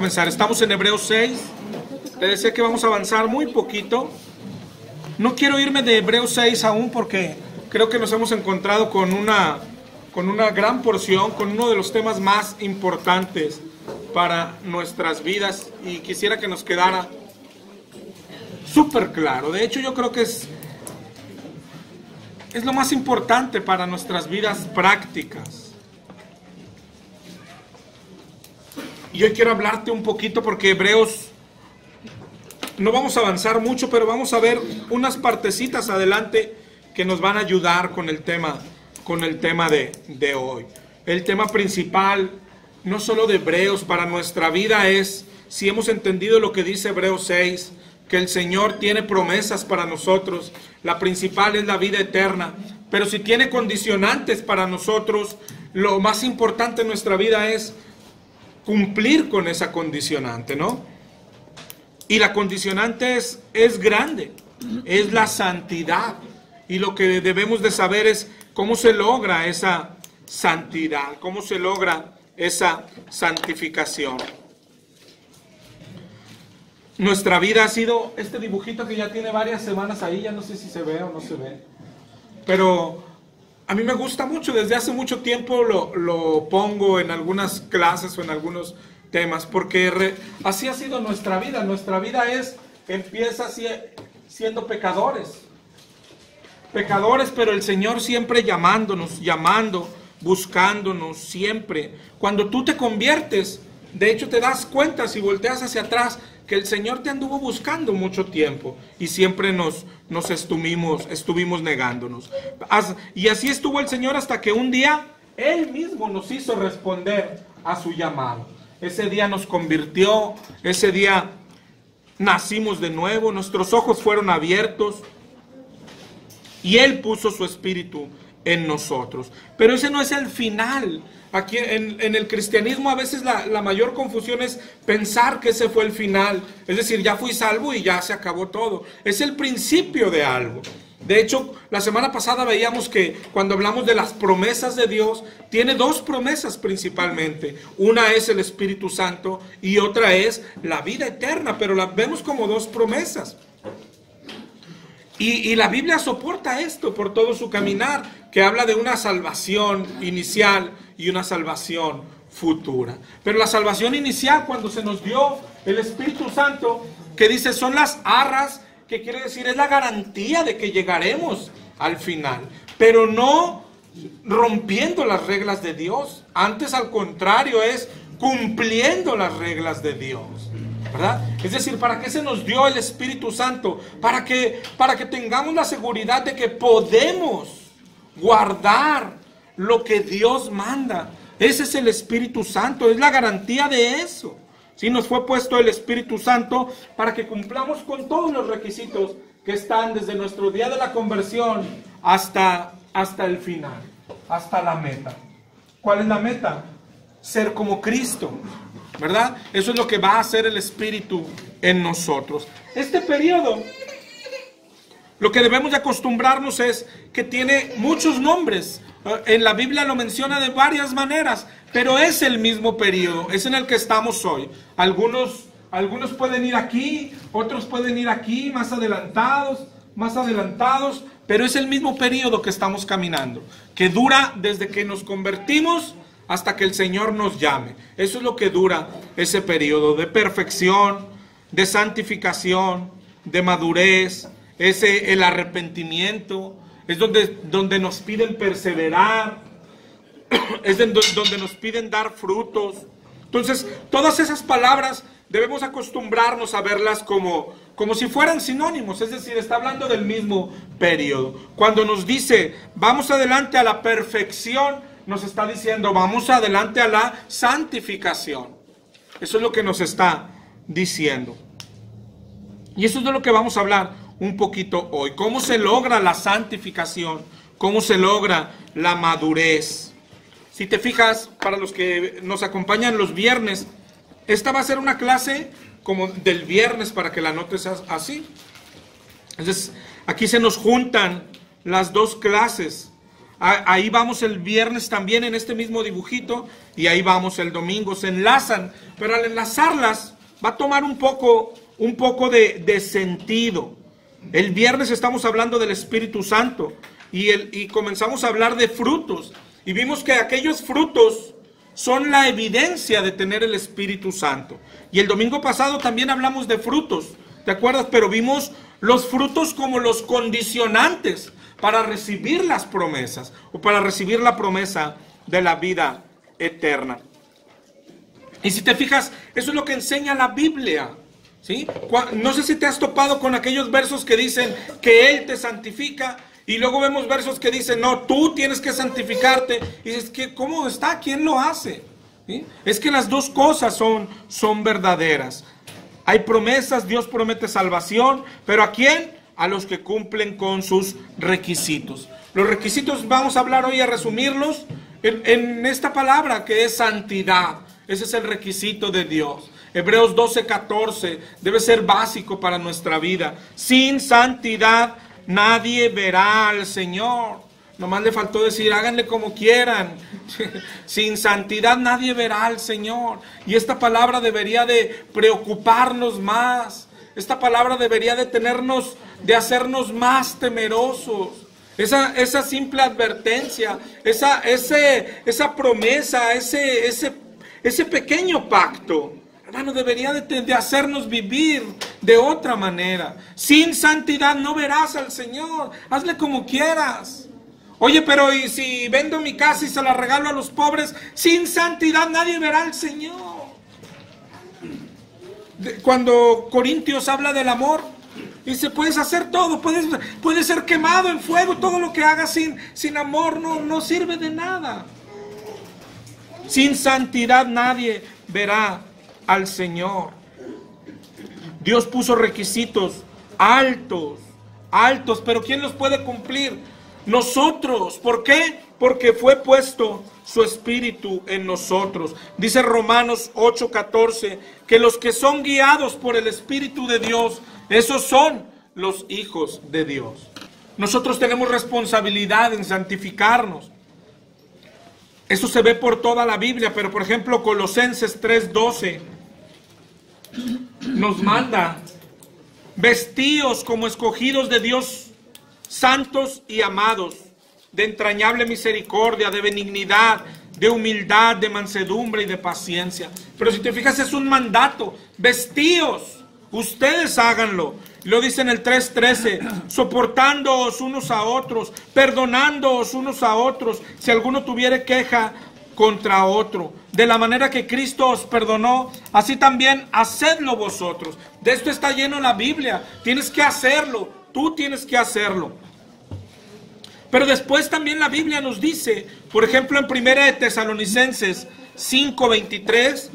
comenzar. Estamos en Hebreos 6. Te decía que vamos a avanzar muy poquito. No quiero irme de Hebreos 6 aún porque creo que nos hemos encontrado con una gran porción, con uno de los temas más importantes para nuestras vidas, y quisiera que nos quedara súper claro. De hecho, yo creo que es lo más importante para nuestras vidas prácticas. Y hoy quiero hablarte un poquito porque Hebreos, no vamos a avanzar mucho, pero vamos a ver unas partecitas adelante que nos van a ayudar con el tema de hoy. El tema principal, no solo de Hebreos, para nuestra vida es, si hemos entendido lo que dice Hebreos 6, que el Señor tiene promesas para nosotros. La principal es la vida eterna, pero si tiene condicionantes para nosotros, lo más importante en nuestra vida es cumplir con esa condicionante, ¿no? Y la condicionante es grande, es la santidad. Y lo que debemos de saber es cómo se logra esa santidad, cómo se logra esa santificación. Nuestra vida ha sido este dibujito que ya tiene varias semanas ahí, ya no sé si se ve o no se ve, pero a mí me gusta mucho. Desde hace mucho tiempo lo pongo en algunas clases o en algunos temas, porque así ha sido nuestra vida. Nuestra vida empieza siendo pecadores, pero el Señor siempre llamando, buscándonos siempre. Cuando tú te conviertes, de hecho te das cuenta, si volteas hacia atrás, que el Señor te anduvo buscando mucho tiempo y siempre nos estuvimos negándonos. Y así estuvo el Señor hasta que un día Él mismo nos hizo responder a su llamado. Ese día nos convirtió, ese día nacimos de nuevo, nuestros ojos fueron abiertos y Él puso su espíritu en nosotros. Pero ese no es el final. Aquí en el cristianismo a veces la mayor confusión es pensar que ese fue el final. Es decir, ya fui salvo y ya se acabó todo. Es el principio de algo. De hecho, la semana pasada veíamos que cuando hablamos de las promesas de Dios, tiene dos promesas principalmente. Una es el Espíritu Santo y otra es la vida eterna, pero la vemos como dos promesas. Y la Biblia soporta esto por todo su caminar, que habla de una salvación inicial y una salvación futura. Pero la salvación inicial, cuando se nos dio el Espíritu Santo, que dice son las arras, que quiere decir es la garantía de que llegaremos al final, pero no rompiendo las reglas de Dios. Antes, al contrario, es cumpliendo las reglas de Dios, ¿verdad? Es decir, ¿para qué se nos dio el Espíritu Santo? Para que tengamos la seguridad de que podemos guardar lo que Dios manda. Ese es el Espíritu Santo, es la garantía de eso. Sí, nos fue puesto el Espíritu Santo para que cumplamos con todos los requisitos que están desde nuestro día de la conversión hasta el final, hasta la meta. ¿Cuál es la meta? Ser como Cristo, ¿verdad? Eso es lo que va a hacer el Espíritu en nosotros. Este periodo, lo que debemos de acostumbrarnos es que tiene muchos nombres. En la Biblia lo menciona de varias maneras, pero es el mismo periodo, es en el que estamos hoy. Algunos pueden ir aquí, otros pueden ir aquí, más adelantados, pero es el mismo periodo que estamos caminando, que dura desde que nos convertimos hasta que el Señor nos llame. Eso es lo que dura ese periodo de perfección, de santificación, de madurez, el arrepentimiento. Es donde nos piden perseverar, es donde nos piden dar frutos. Entonces, todas esas palabras debemos acostumbrarnos a verlas como si fueran sinónimos, es decir, está hablando del mismo periodo. Cuando nos dice, vamos adelante a la perfección, nos está diciendo, vamos adelante a la santificación. Eso es lo que nos está diciendo. Y eso es de lo que vamos a hablar un poquito hoy. ¿Cómo se logra la santificación? ¿Cómo se logra la madurez? Si te fijas, para los que nos acompañan los viernes, esta va a ser una clase como del viernes para que la notes así. Entonces, aquí se nos juntan las dos clases. Ahí vamos el viernes también en este mismo dibujito y ahí vamos el domingo. Se enlazan, pero al enlazarlas va a tomar un poco de sentido. El viernes estamos hablando del Espíritu Santo y comenzamos a hablar de frutos. Y vimos que aquellos frutos son la evidencia de tener el Espíritu Santo. Y el domingo pasado también hablamos de frutos, ¿te acuerdas? Pero vimos los frutos como los condicionantes para recibir las promesas o para recibir la promesa de la vida eterna. Y si te fijas, eso es lo que enseña la Biblia, ¿sí? No sé si te has topado con aquellos versos que dicen que Él te santifica y luego vemos versos que dicen, no, tú tienes que santificarte. Y dices, ¿cómo está? ¿Quién lo hace? ¿Sí? Es que las dos cosas son verdaderas. Hay promesas, Dios promete salvación, pero ¿a quién? A los que cumplen con sus requisitos. Los requisitos vamos a hablar hoy, a resumirlos en esta palabra que es santidad. Ese es el requisito de Dios. Hebreos 12:14 debe ser básico para nuestra vida. Sin santidad nadie verá al Señor. Nomás le faltó decir, háganle como quieran. Sin santidad nadie verá al Señor. Y esta palabra debería de preocuparnos más. Esta palabra debería de hacernos más temerosos. Esa simple advertencia, esa promesa, ese pequeño pacto, hermano, debería de hacernos vivir de otra manera. Sin santidad no verás al Señor. Hazle como quieras. Oye, pero ¿y si vendo mi casa y se la regalo a los pobres? Sin santidad nadie verá al Señor. Cuando Corintios habla del amor, dice, puedes hacer todo, puedes ser quemado en fuego, todo lo que hagas sin amor no sirve de nada. Sin santidad nadie verá al Señor. Dios puso requisitos altos, pero ¿quién los puede cumplir? Nosotros. ¿Por qué? Porque fue puesto su Espíritu en nosotros. Dice Romanos 8:14 que los que son guiados por el Espíritu de Dios, esos son los hijos de Dios. Nosotros tenemos responsabilidad en santificarnos. Eso se ve por toda la Biblia, pero por ejemplo Colosenses 3:12 nos manda, vestíos como escogidos de Dios, santos y amados, de entrañable misericordia, de benignidad, de humildad, de mansedumbre y de paciencia. Pero si te fijas, es un mandato, vestíos, ustedes háganlo. Lo dice en el 3:13, soportándoos unos a otros, perdonándoos unos a otros, si alguno tuviere queja contra otro. De la manera que Cristo os perdonó, así también hacedlo vosotros. De esto está lleno la Biblia. Tienes que hacerlo, tú tienes que hacerlo. Pero después también la Biblia nos dice, por ejemplo en 1 de Tesalonicenses 5:23,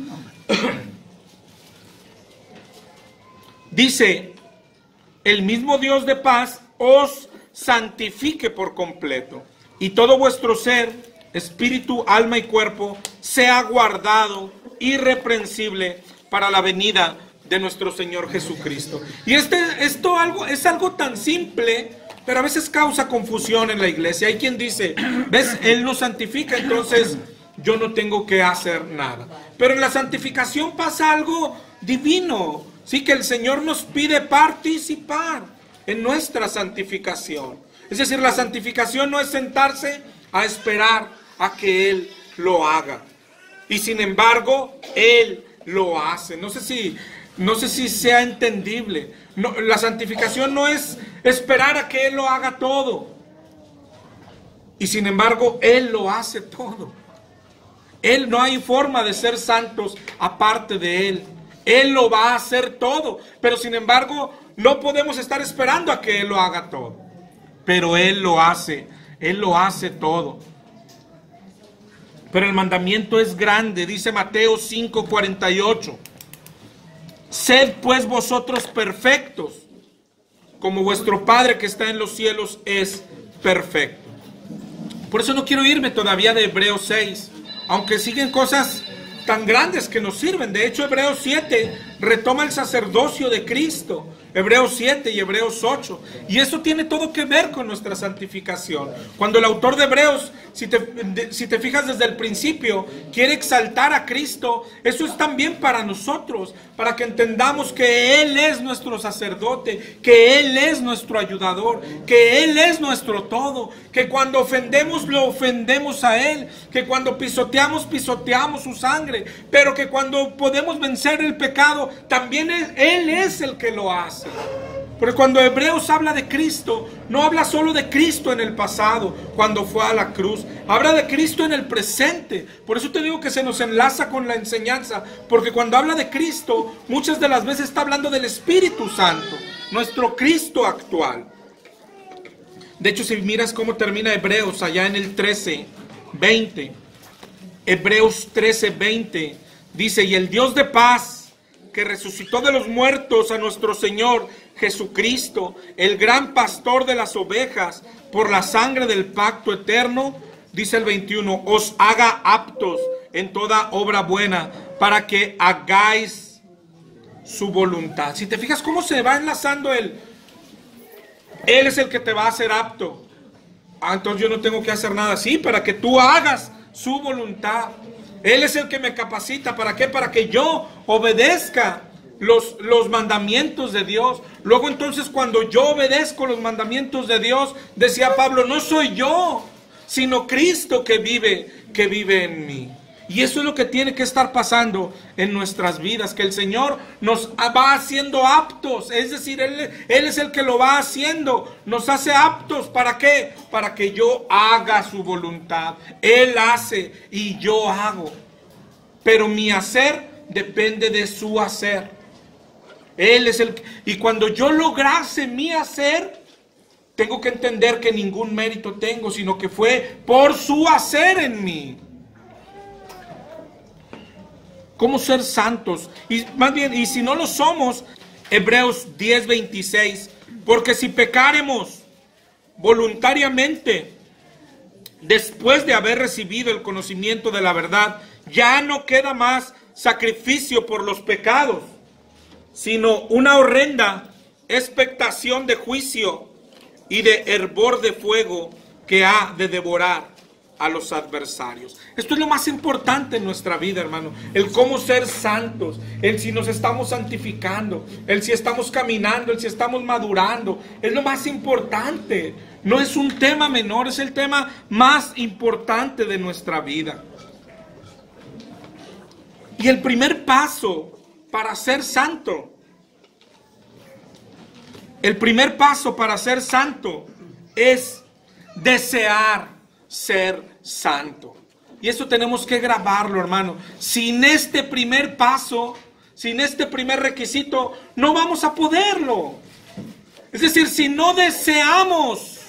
dice, el mismo Dios de paz os santifique por completo, y todo vuestro ser, espíritu, alma y cuerpo, sea guardado irreprensible para la venida de nuestro Señor Jesucristo. Y esto es algo tan simple, pero a veces causa confusión en la iglesia. Hay quien dice, ¿ves? Él nos santifica, entonces yo no tengo que hacer nada. Pero en la santificación pasa algo divino, sí, que el Señor nos pide participar en nuestra santificación. Es decir, la santificación no es sentarse a esperar a que Él lo haga. Y sin embargo, Él lo hace. No sé si sea entendible. No, la santificación no es esperar a que Él lo haga todo. Y sin embargo, Él lo hace todo. Él, no hay forma de ser santos aparte de Él. Él lo va a hacer todo. Pero sin embargo, no podemos estar esperando a que Él lo haga todo. Pero Él lo hace. Él lo hace todo. Pero el mandamiento es grande. Dice Mateo 5:48. Sed pues vosotros perfectos, como vuestro Padre que está en los cielos es perfecto. Por eso no quiero irme todavía de Hebreos 6, aunque siguen cosas tan grandes que nos sirven. De hecho, Hebreos 7 retoma el sacerdocio de Cristo. Hebreos 7 y Hebreos 8. Y eso tiene todo que ver con nuestra santificación. Cuando el autor de Hebreos, si te fijas desde el principio, quiere exaltar a Cristo, eso es también para nosotros, para que entendamos que Él es nuestro sacerdote, que Él es nuestro ayudador, que Él es nuestro todo, que cuando ofendemos, lo ofendemos a Él, que cuando pisoteamos, pisoteamos su sangre, pero que cuando podemos vencer el pecado, también Él es el que lo hace. Porque cuando Hebreos habla de Cristo, no habla solo de Cristo en el pasado, cuando fue a la cruz, habla de Cristo en el presente. Por eso te digo que se nos enlaza con la enseñanza, porque cuando habla de Cristo, muchas de las veces está hablando del Espíritu Santo, nuestro Cristo actual. De hecho, si miras cómo termina Hebreos allá en el 13:20, Hebreos 13:20 dice: y el Dios de paz, que resucitó de los muertos a nuestro Señor Jesucristo, el gran pastor de las ovejas, por la sangre del pacto eterno, dice el 21, os haga aptos en toda obra buena, para que hagáis su voluntad. Si te fijas cómo se va enlazando Él es el que te va a hacer apto. Entonces yo no tengo que hacer nada. Sí, para que tú hagas su voluntad. Él es el que me capacita. ¿Para qué? Para que yo obedezca los mandamientos de Dios. Luego entonces, cuando yo obedezco los mandamientos de Dios, decía Pablo, no soy yo, sino Cristo que vive en mí. Y eso es lo que tiene que estar pasando en nuestras vidas, que el Señor nos va haciendo aptos, es decir, Él es el que lo va haciendo, nos hace aptos. ¿Para qué? Para que yo haga su voluntad. Él hace y yo hago, pero mi hacer depende de su hacer. Él es y cuando yo lograse mi hacer, tengo que entender que ningún mérito tengo, sino que fue por su hacer en mí. ¿Cómo ser santos? Y más bien, y si no lo somos, Hebreos 10:26, porque si pecáremos voluntariamente, después de haber recibido el conocimiento de la verdad, ya no queda más sacrificio por los pecados, sino una horrenda expectación de juicio y de hervor de fuego que ha de devorar a los adversarios. Esto es lo más importante en nuestra vida, hermano. El cómo ser santos, el si nos estamos santificando, el si estamos caminando, el si estamos madurando. Es lo más importante. No es un tema menor, es el tema más importante de nuestra vida. Y el primer paso para ser santo, es desear ser santo. Y eso tenemos que grabarlo, hermano. Sin este primer paso, sin este primer requisito, no vamos a poderlo. Es decir, si no deseamos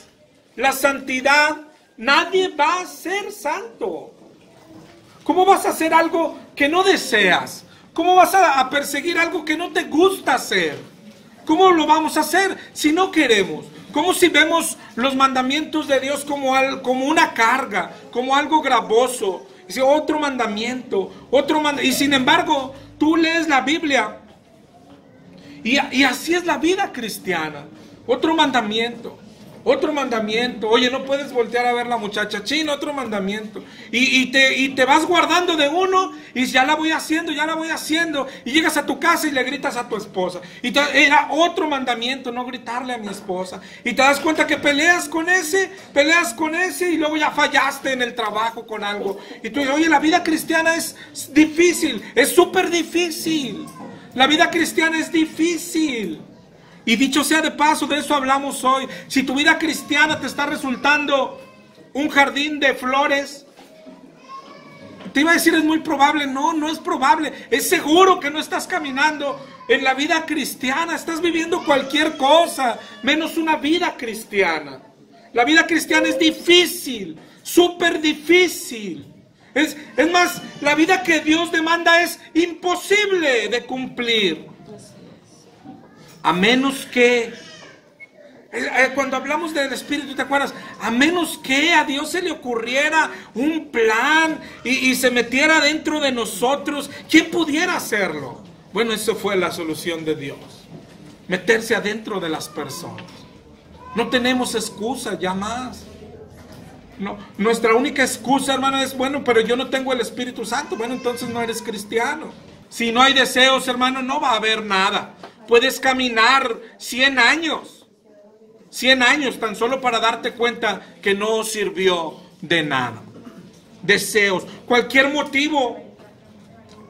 la santidad, nadie va a ser santo. ¿Cómo vas a hacer algo que no deseas? ¿Cómo vas a perseguir algo que no te gusta hacer? ¿Cómo lo vamos a hacer si no queremos? Como si vemos los mandamientos de Dios como una carga, como algo gravoso. Dice otro mandamiento, y sin embargo, tú lees la Biblia y así es la vida cristiana. Otro mandamiento. Oye, no puedes voltear a ver la muchacha. Chin, otro mandamiento. Y te vas guardando de uno y ya la voy haciendo. Y llegas a tu casa y le gritas a tu esposa. Era otro mandamiento, no gritarle a mi esposa. Y te das cuenta que peleas con ese y luego ya fallaste en el trabajo con algo. Y tú dices, oye, la vida cristiana es difícil, es súper difícil. La vida cristiana es difícil. Y dicho sea de paso, de eso hablamos hoy. Si tu vida cristiana te está resultando un jardín de flores, te iba a decir es muy probable. No es probable. Es seguro que no estás caminando en la vida cristiana. Estás viviendo cualquier cosa, menos una vida cristiana. La vida cristiana es difícil, súper difícil. Es más, la vida que Dios demanda es imposible de cumplir. A menos que, cuando hablamos del Espíritu, ¿te acuerdas? A menos que a Dios se le ocurriera un plan y se metiera dentro de nosotros, ¿quién pudiera hacerlo? Bueno, eso fue la solución de Dios. meterse adentro de las personas. No tenemos excusa ya más. No, nuestra única excusa, hermano, es, bueno, pero yo no tengo el Espíritu Santo. Bueno, entonces no eres cristiano. Si no hay deseos, hermano, no va a haber nada. Puedes caminar 100 años. 100 años tan solo para darte cuenta que no sirvió de nada. Deseos. Cualquier motivo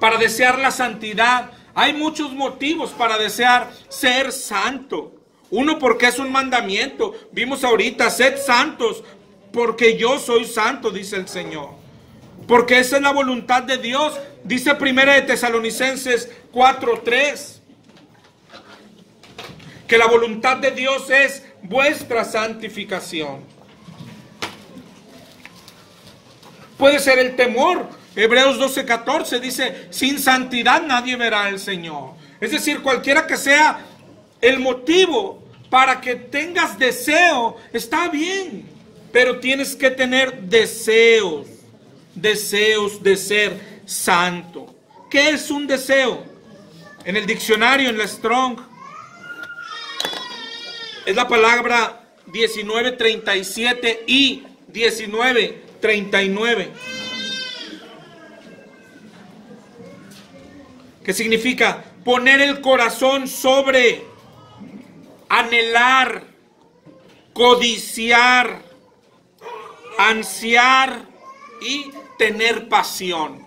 para desear la santidad. Hay muchos motivos para desear ser santo. Uno, porque es un mandamiento. Vimos ahorita, sed santos, porque yo soy santo, dice el Señor. Porque esa es la voluntad de Dios. Dice 1 de Tesalonicenses 4:3. Que la voluntad de Dios es vuestra santificación. Puede ser el temor. Hebreos 12:14 dice, sin santidad nadie verá al Señor. Es decir, cualquiera que sea el motivo para que tengas deseo, está bien. Pero tienes que tener deseos. Deseos de ser santo. ¿Qué es un deseo? En el diccionario, en la Strong, es la palabra 1937 y 1939. ¿Qué significa? Poner el corazón sobre, anhelar, codiciar, ansiar y tener pasión.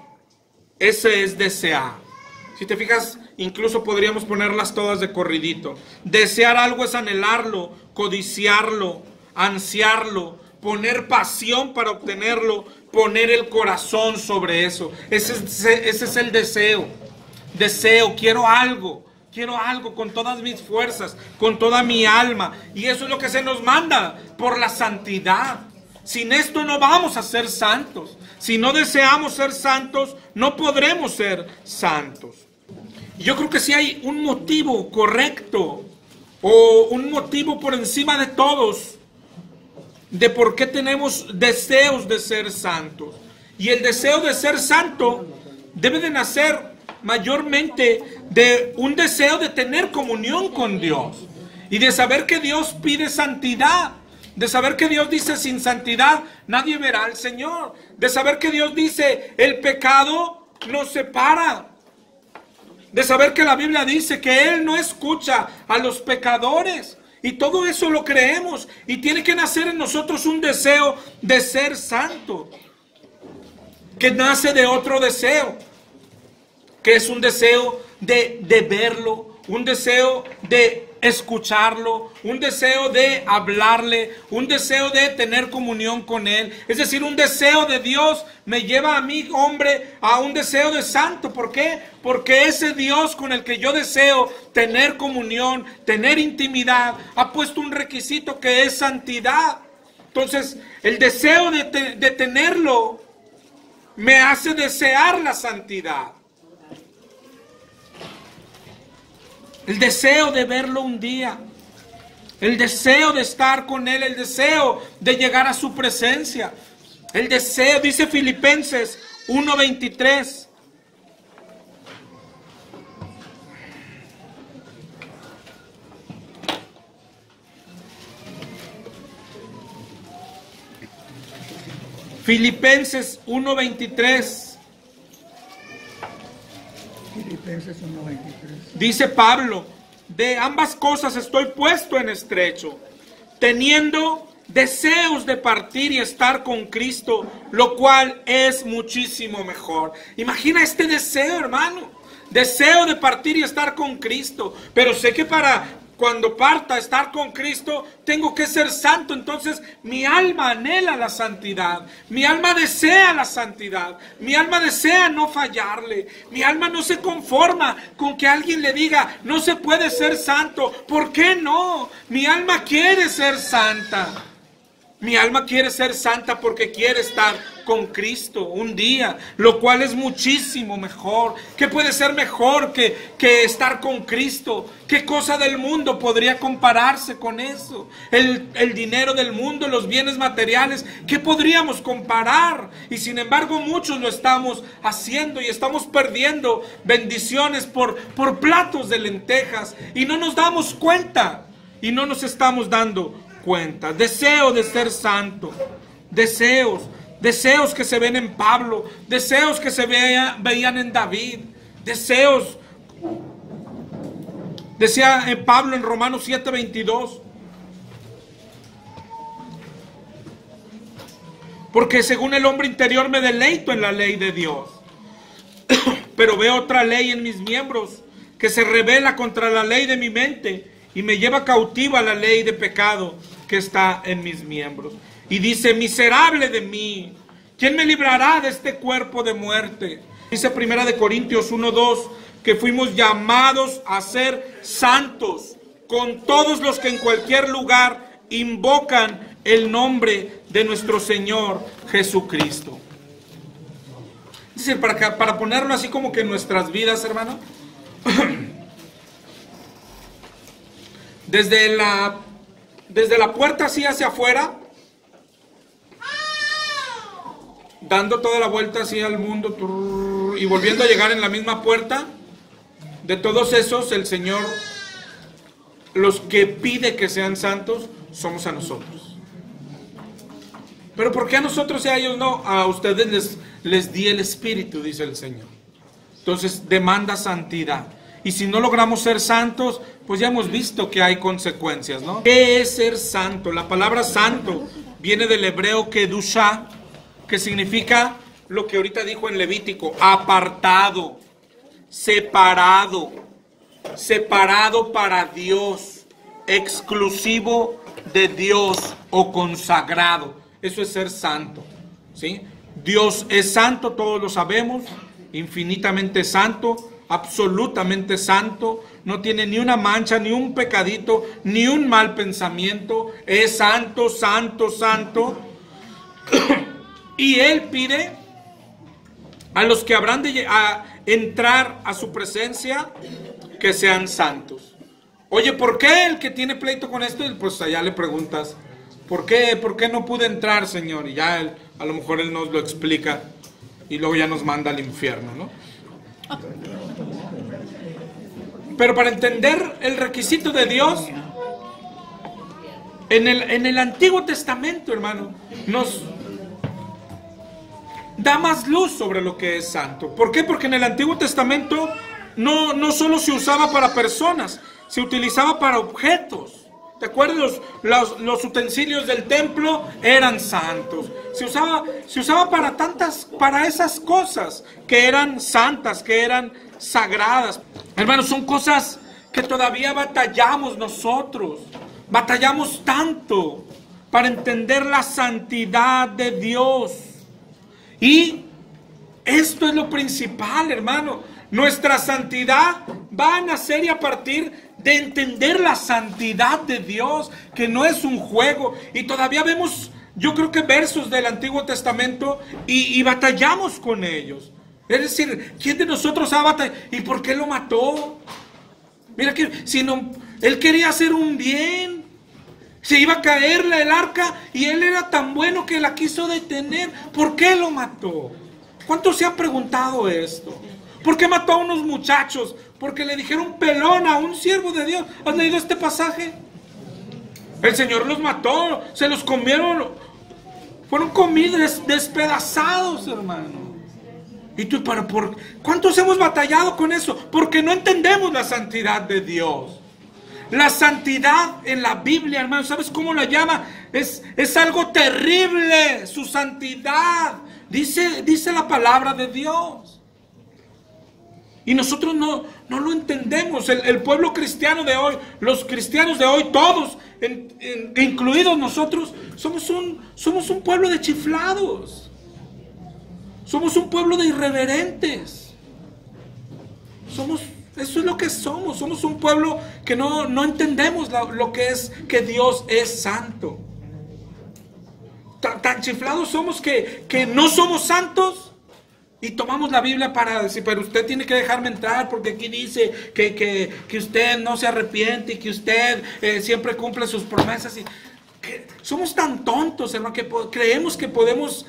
Ese es desear. Si te fijas, incluso podríamos ponerlas todas de corridito. Desear algo es anhelarlo, codiciarlo, ansiarlo, poner pasión para obtenerlo, poner el corazón sobre eso. Ese es el deseo. Deseo, quiero algo con todas mis fuerzas, con toda mi alma. Y eso es lo que se nos manda por la santidad. Sin esto no vamos a ser santos. Si no deseamos ser santos, no podremos ser santos. Yo creo que si hay un motivo correcto o un motivo por encima de todos de por qué tenemos deseos de ser santos. Y el deseo de ser santo debe de nacer mayormente de un deseo de tener comunión con Dios y de saber que Dios pide santidad, de saber que Dios dice sin santidad nadie verá al Señor, de saber que Dios dice el pecado nos separa, de saber que la Biblia dice que Él no escucha a los pecadores. Y todo eso lo creemos y tiene que nacer en nosotros un deseo de ser santo, que nace de otro deseo, que es un deseo de verlo, un deseo de escucharlo, un deseo de hablarle, un deseo de tener comunión con Él. Es decir, un deseo de Dios me lleva a mí, hombre, a un deseo de santo. ¿Por qué? Porque ese Dios con el que yo deseo tener comunión, tener intimidad, ha puesto un requisito que es santidad. Entonces, el deseo de tenerlo me hace desear la santidad. El deseo de verlo un día, el deseo de estar con Él, el deseo de llegar a su presencia, el deseo, dice Filipenses 1:23. Filipenses 1:23. Filipenses 1:23. Dice Pablo, de ambas cosas estoy puesto en estrecho, teniendo deseos de partir y estar con Cristo, lo cual es muchísimo mejor. Imagina este deseo, hermano, deseo de partir y estar con Cristo, pero sé que para cuando parta a estar con Cristo, tengo que ser santo. Entonces mi alma anhela la santidad, mi alma desea la santidad, mi alma desea no fallarle, mi alma no se conforma con que alguien le diga, no se puede ser santo. ¿Por qué no? Mi alma quiere ser santa. Mi alma quiere ser santa porque quiere estar con Cristo un día, lo cual es muchísimo mejor. ¿Qué puede ser mejor que estar con Cristo? ¿Qué cosa del mundo podría compararse con eso? El dinero del mundo, los bienes materiales, ¿qué podríamos comparar? Y sin embargo muchos lo estamos haciendo y estamos perdiendo bendiciones por platos de lentejas y no nos damos cuenta y no nos estamos dando cuenta. Deseo de ser santo, deseos que se ven en Pablo, deseos que se veían en David, deseos. Decía en Pablo en Romanos 7:22, porque según el hombre interior me deleito en la ley de Dios, pero veo otra ley en mis miembros que se rebela contra la ley de mi mente y me lleva cautiva a la ley de pecado que está en mis miembros. Y dice, miserable de mí, ¿quién me librará de este cuerpo de muerte? Dice 1 Corintios 1:2, que fuimos llamados a ser santos con todos los que en cualquier lugar invocan el nombre de nuestro Señor Jesucristo. Es decir, para ponerlo así como que en nuestras vidas, hermano, desde la puerta así hacia afuera, dando toda la vuelta así al mundo y volviendo a llegar en la misma puerta, de todos esos el Señor, los que pide que sean santos, somos a nosotros. Pero ¿por qué a nosotros y a ellos no? A ustedes les di el Espíritu, dice el Señor. Entonces demanda santidad. Y si no logramos ser santos, pues ya hemos visto que hay consecuencias, ¿no? ¿Qué es ser santo? La palabra santo viene del hebreo kedushá, que significa lo que ahorita dijo en Levítico, apartado, separado para Dios, exclusivo de Dios o consagrado. Eso es ser santo, ¿sí? Dios es santo, todos lo sabemos, infinitamente santo, absolutamente santo, no tiene ni una mancha, ni un pecadito, ni un mal pensamiento, es santo, santo, santo. Y Él pide a los que habrán de entrar a su presencia que sean santos. Oye, ¿por qué el que tiene pleito con esto? Pues allá le preguntas, ¿por qué no pude entrar, Señor? Y ya él, a lo mejor Él nos lo explica y luego ya nos manda al infierno, ¿no? Pero para entender el requisito de Dios, en el Antiguo Testamento, hermano, nos da más luz sobre lo que es santo. ¿Por qué? Porque en el Antiguo Testamento no solo se usaba para personas, se utilizaba para objetos. ¿Te acuerdas? Los utensilios del templo eran santos. Se usaba para esas cosas que eran santas, que eran sagradas. Hermanos, son cosas que todavía batallamos nosotros. Batallamos tanto para entender la santidad de Dios. Y esto es lo principal, hermano. Nuestra santidad va a nacer y a partir de entender la santidad de Dios, que no es un juego. Y todavía vemos, yo creo que versos del Antiguo Testamento y batallamos con ellos. Es decir, ¿quién de nosotros ha batallado? ¿Y por qué lo mató? Mira que si no, él quería hacer un bien. Se iba a caer el arca y él era tan bueno que la quiso detener. ¿Por qué lo mató? ¿Cuántos se han preguntado esto? ¿Por qué mató a unos muchachos? Porque le dijeron pelón a un siervo de Dios. ¿Has leído este pasaje? El Señor los mató, se los comieron, fueron comidos, despedazados, hermano. ¿Y tú, cuántos hemos batallado con eso? Porque no entendemos la santidad de Dios. La santidad en la Biblia, hermano, ¿sabes cómo la llama? Es algo terrible, su santidad. Dice la palabra de Dios. Y nosotros no lo entendemos. El pueblo cristiano de hoy, los cristianos de hoy, todos, incluidos nosotros, somos un pueblo de chiflados. Somos un pueblo de irreverentes. Eso es lo que somos. Somos un pueblo que no entendemos lo que es que Dios es santo. Tan chiflados somos que no somos santos y tomamos la Biblia para decir, pero usted tiene que dejarme entrar porque aquí dice que usted no se arrepiente y que usted siempre cumple sus promesas. Somos tan tontos, hermano, que creemos que podemos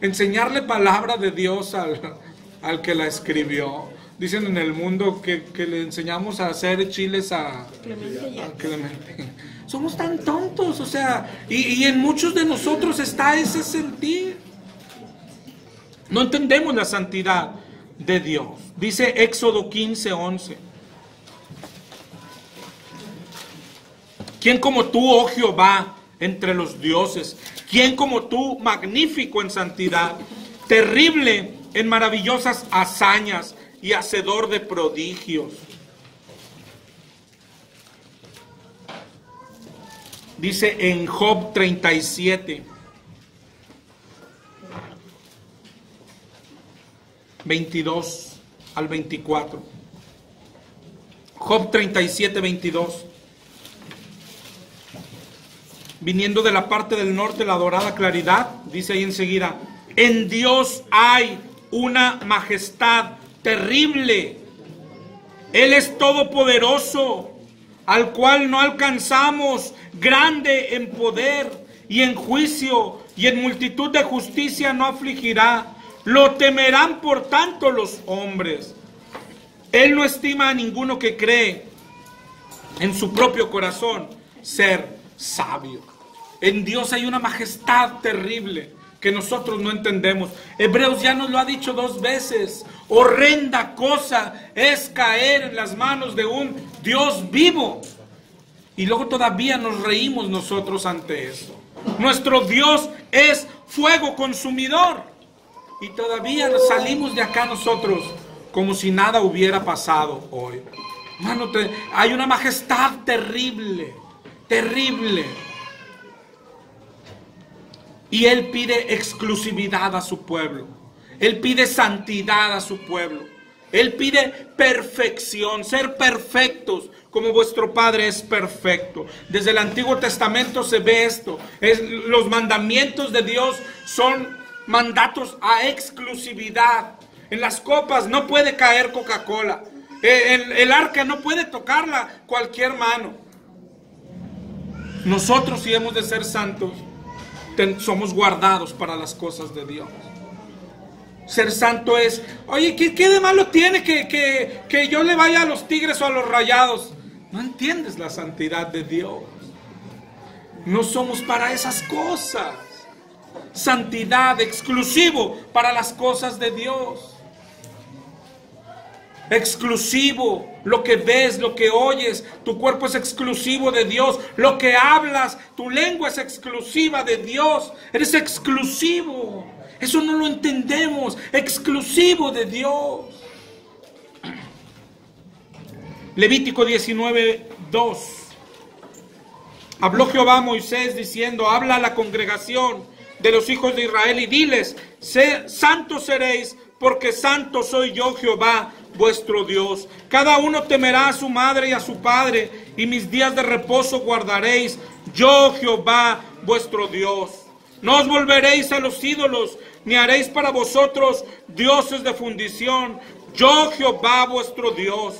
enseñarle palabra de Dios al que la escribió. Dicen en el mundo que le enseñamos a hacer chiles a Clemente. Somos tan tontos, o sea, y en muchos de nosotros está ese sentir. No entendemos la santidad de Dios. Dice Éxodo 15:11. ¿Quién como tú, oh Jehová, entre los dioses? ¿Quién como tú, magnífico en santidad, terrible en maravillosas hazañas y hacedor de prodigios? Dice en Job 37, 22 al 24. Job 37, 22. Viniendo de la parte del norte, la dorada claridad, dice ahí enseguida, en Dios hay una majestad terrible. Él es todopoderoso, al cual no alcanzamos, grande en poder y en juicio, y en multitud de justicia no afligirá. Lo temerán por tanto los hombres. Él no estima a ninguno que cree en su propio corazón ser sabio. En Dios hay una majestad terrible que nosotros no entendemos. Hebreos ya nos lo ha dicho 2 veces. Horrenda cosa es caer en las manos de un Dios vivo. Y luego todavía nos reímos nosotros ante eso. Nuestro Dios es fuego consumidor. Y todavía salimos de acá nosotros como si nada hubiera pasado hoy. Hermano, hay una majestad terrible, terrible. Y Él pide exclusividad a su pueblo. Él pide santidad a su pueblo. Él pide perfección, ser perfectos como vuestro Padre es perfecto. Desde el Antiguo Testamento se ve esto. Los mandamientos de Dios son mandatos a exclusividad. En las copas no puede caer Coca-Cola. El arca no puede tocarla cualquier mano. Nosotros, si hemos de ser santos, somos guardados para las cosas de Dios. Ser santo es, oye, ¿qué de malo tiene que yo le vaya a los Tigres o a los Rayados? No entiendes la santidad de Dios. No somos para esas cosas. Santidad, exclusivo para las cosas de Dios. Exclusivo, lo que ves, lo que oyes, tu cuerpo es exclusivo de Dios. Lo que hablas, tu lengua es exclusiva de Dios. Eres exclusivo. Eso no lo entendemos. Exclusivo de Dios. Levítico 19:2. Habló Jehová a Moisés diciendo: habla a la congregación de los hijos de Israel y diles: santos seréis, porque santo soy yo, Jehová vuestro Dios. Cada uno temerá a su madre y a su padre, y mis días de reposo guardaréis, yo, Jehová vuestro Dios. No os volveréis a los ídolos, ni haréis para vosotros dioses de fundición, yo, Jehová vuestro Dios.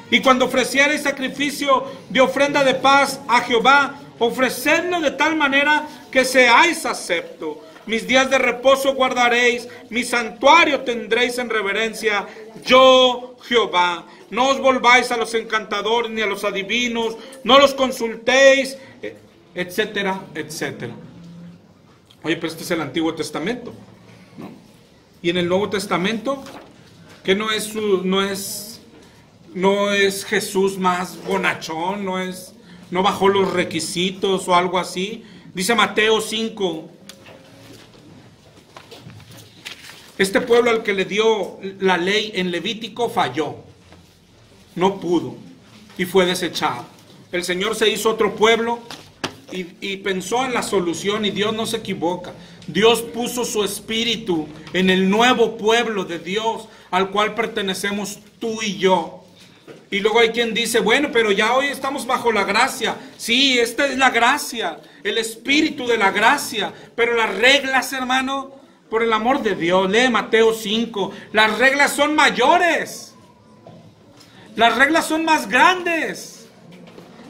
Y cuando ofreciereis sacrificio de ofrenda de paz a Jehová, ofrecedlo de tal manera que seáis acepto. Mis días de reposo guardaréis, mi santuario tendréis en reverencia, yo, Jehová. No os volváis a los encantadores ni a los adivinos, no los consultéis, etcétera, etcétera. Oye, pero este es el Antiguo Testamento, ¿no? Y en el Nuevo Testamento, que no es Jesús más bonachón, no bajó los requisitos o algo así. Dice Mateo 5. Este pueblo al que le dio la ley en Levítico falló. No pudo. Y fue desechado. El Señor se hizo otro pueblo y pensó en la solución, y Dios no se equivoca. Dios puso su espíritu en el nuevo pueblo de Dios, al cual pertenecemos tú y yo. Y luego hay quien dice, bueno, pero ya hoy estamos bajo la gracia. Sí, esta es la gracia, el espíritu de la gracia. Pero las reglas, hermano, por el amor de Dios, lee Mateo 5. Las reglas son mayores. Las reglas son más grandes.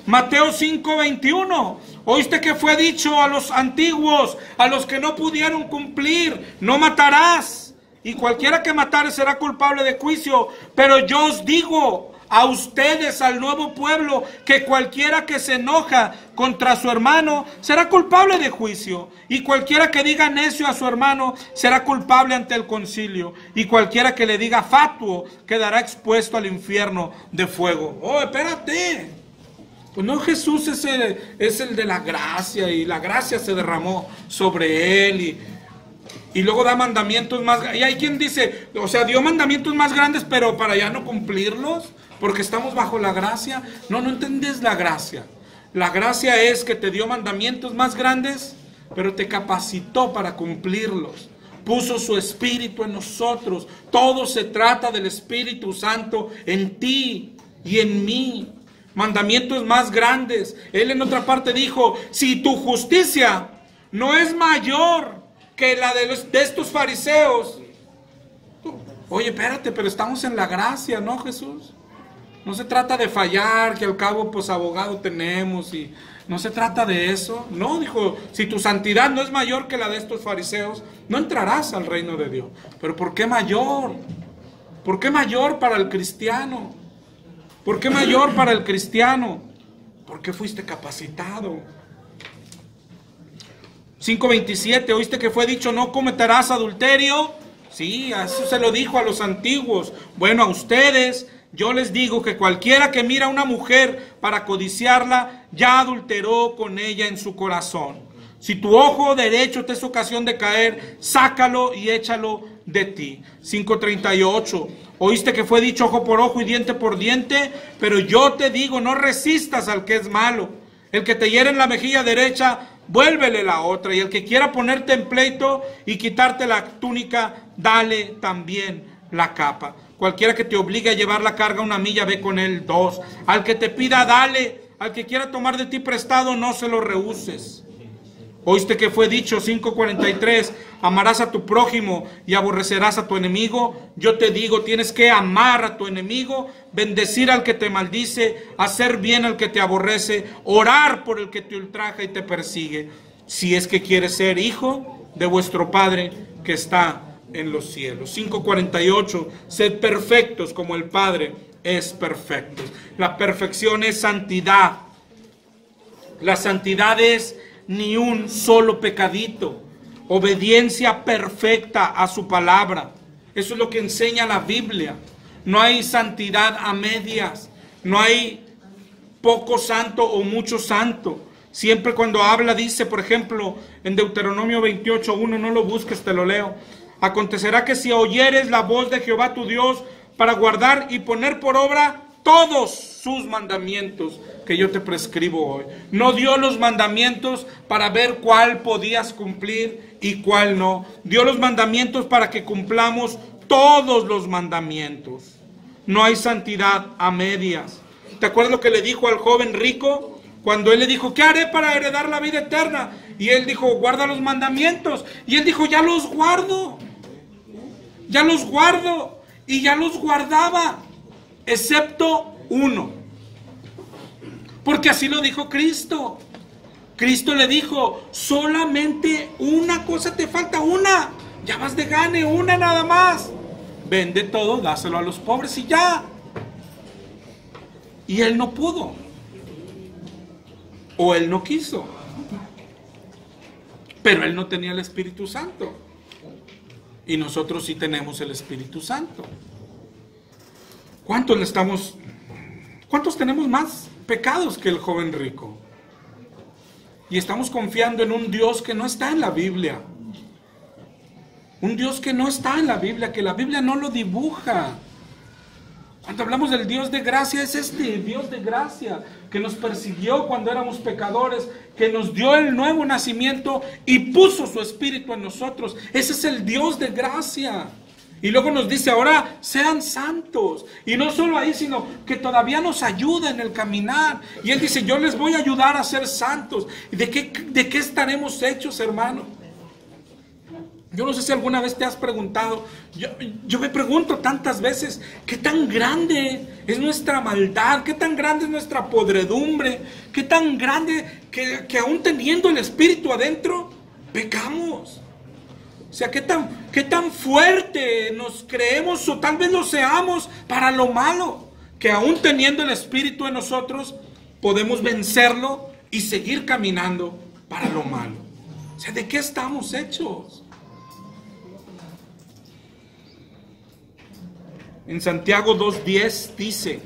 Mateo 5:21. Oíste que fue dicho a los antiguos, a los que no pudieron cumplir, no matarás. Y cualquiera que matare será culpable de juicio. Pero yo os digo a ustedes, al nuevo pueblo, que cualquiera que se enoja contra su hermano será culpable de juicio. Y cualquiera que diga necio a su hermano será culpable ante el concilio. Y cualquiera que le diga fatuo quedará expuesto al infierno de fuego. Oh, espérate. Pues no, Jesús es el de la gracia, y la gracia se derramó sobre él, y luego da mandamientos más grandes. Y hay quien dice, o sea, dio mandamientos más grandes, pero para ya no cumplirlos, porque estamos bajo la gracia. No entiendes la gracia. La gracia es que te dio mandamientos más grandes, pero te capacitó para cumplirlos. Puso su Espíritu en nosotros. Todo se trata del Espíritu Santo en ti y en mí. Mandamientos más grandes. Él en otra parte dijo, si tu justicia no es mayor que la de estos fariseos. Oye, espérate, pero estamos en la gracia, ¿no, Jesús? No se trata de fallar, que al cabo pues abogado tenemos, y no se trata de eso. No, dijo, si tu santidad no es mayor que la de estos fariseos, no entrarás al reino de Dios. Pero ¿por qué mayor? ¿Por qué mayor para el cristiano? ¿Por qué mayor para el cristiano? Porque fuiste capacitado. 5:27, ¿oíste que fue dicho no cometerás adulterio? Sí, eso se lo dijo a los antiguos. Bueno, a ustedes yo les digo que cualquiera que mira a una mujer para codiciarla, ya adulteró con ella en su corazón. Si tu ojo derecho te es ocasión de caer, sácalo y échalo de ti. 5:38, oíste que fue dicho ojo por ojo y diente por diente, pero yo te digo, no resistas al que es malo. El que te hiere en la mejilla derecha, vuélvele la otra. Y el que quiera ponerte en pleito y quitarte la túnica, dale también la capa. Cualquiera que te obligue a llevar la carga 1 milla, ve con él 2. Al que te pida, dale. Al que quiera tomar de ti prestado, no se lo rehuses. Oíste que fue dicho, 5:43, amarás a tu prójimo y aborrecerás a tu enemigo. Yo te digo, tienes que amar a tu enemigo, bendecir al que te maldice, hacer bien al que te aborrece, orar por el que te ultraja y te persigue, si es que quieres ser hijo de vuestro Padre que está en los cielos. 5:48, sed perfectos como el Padre es perfecto. La perfección es santidad. La santidad es ni un solo pecadito, obediencia perfecta a su palabra. Eso es lo que enseña la Biblia. No hay santidad a medias, no hay poco santo o mucho santo. Siempre cuando habla dice, por ejemplo, en Deuteronomio 28:1, no lo busques, te lo leo. Acontecerá que si oyeres la voz de Jehová tu Dios para guardar y poner por obra todos sus mandamientos que yo te prescribo hoy. No dio los mandamientos para ver cuál podías cumplir y cuál no. Dio los mandamientos para que cumplamos todos los mandamientos. No hay santidad a medias. ¿Te acuerdas lo que le dijo al joven rico? Cuando él le dijo, ¿qué haré para heredar la vida eterna? Y él dijo, guarda los mandamientos. Y él dijo, ya los guardo. Ya los guardo. Y ya los guardaba. Excepto uno. Porque así lo dijo Cristo. Cristo le dijo, solamente una cosa te falta, una. Ya vas de gane, una nada más. Vende todo, dáselo a los pobres y ya. Y él no pudo. O él no quiso. Pero él no tenía el Espíritu Santo. Y nosotros sí tenemos el Espíritu Santo. ¿Cuántos tenemos más pecados que el joven rico? Y estamos confiando en un Dios que no está en la Biblia. Un Dios que no está en la Biblia, que la Biblia no lo dibuja. Cuando hablamos del Dios de gracia, es este Dios de gracia que nos persiguió cuando éramos pecadores, que nos dio el nuevo nacimiento y puso su Espíritu en nosotros. Ese es el Dios de gracia. Y luego nos dice, ahora sean santos. Y no solo ahí, sino que todavía nos ayuda en el caminar. Y Él dice, yo les voy a ayudar a ser santos. ¿Y de qué estaremos hechos, hermano? Yo no sé si alguna vez te has preguntado, yo me pregunto tantas veces, ¿qué tan grande es nuestra maldad? ¿Qué tan grande es nuestra podredumbre? ¿Qué tan grande que aún teniendo el Espíritu adentro, pecamos? O sea, ¿qué tan fuerte nos creemos o tal vez lo seamos para lo malo? Que aún teniendo el Espíritu en nosotros, podemos vencerlo y seguir caminando para lo malo. O sea, ¿de qué estamos hechos? En Santiago 2:10 dice: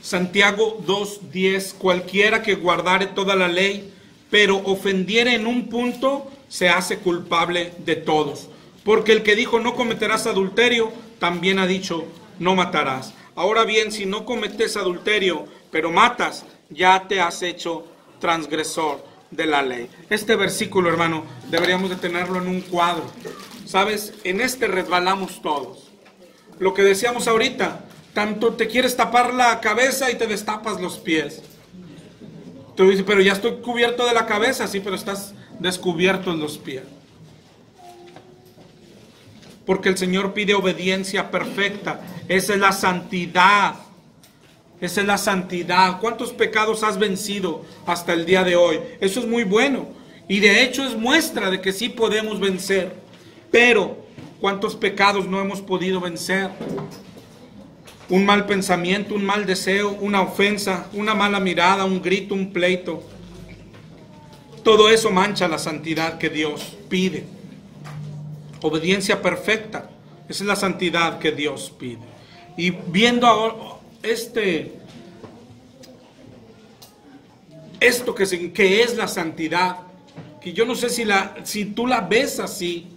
Santiago 2:10, cualquiera que guardare toda la ley, pero ofendiere en un punto, se hace culpable de todos. Porque el que dijo no cometerás adulterio, también ha dicho no matarás. Ahora bien, si no cometes adulterio, pero matas, ya te has hecho transgresor de la ley. Este versículo, hermano, deberíamos de tenerlo en un cuadro. ¿Sabes? En este resbalamos todos. Lo que decíamos ahorita, tanto te quieres tapar la cabeza y te destapas los pies. Tú dices, pero ya estoy cubierto de la cabeza, sí, pero estás descubierto en los pies. Porque el Señor pide obediencia perfecta. Esa es la santidad. Esa es la santidad. ¿Cuántos pecados has vencido hasta el día de hoy? Eso es muy bueno. Y de hecho es muestra de que sí podemos vencer. Pero, ¿cuántos pecados no hemos podido vencer? Un mal pensamiento, un mal deseo, una ofensa, una mala mirada, un grito, un pleito. Todo eso mancha la santidad que Dios pide. Obediencia perfecta. Esa es la santidad que Dios pide. Y viendo ahora esto que es la santidad, que yo no sé si tú la ves así,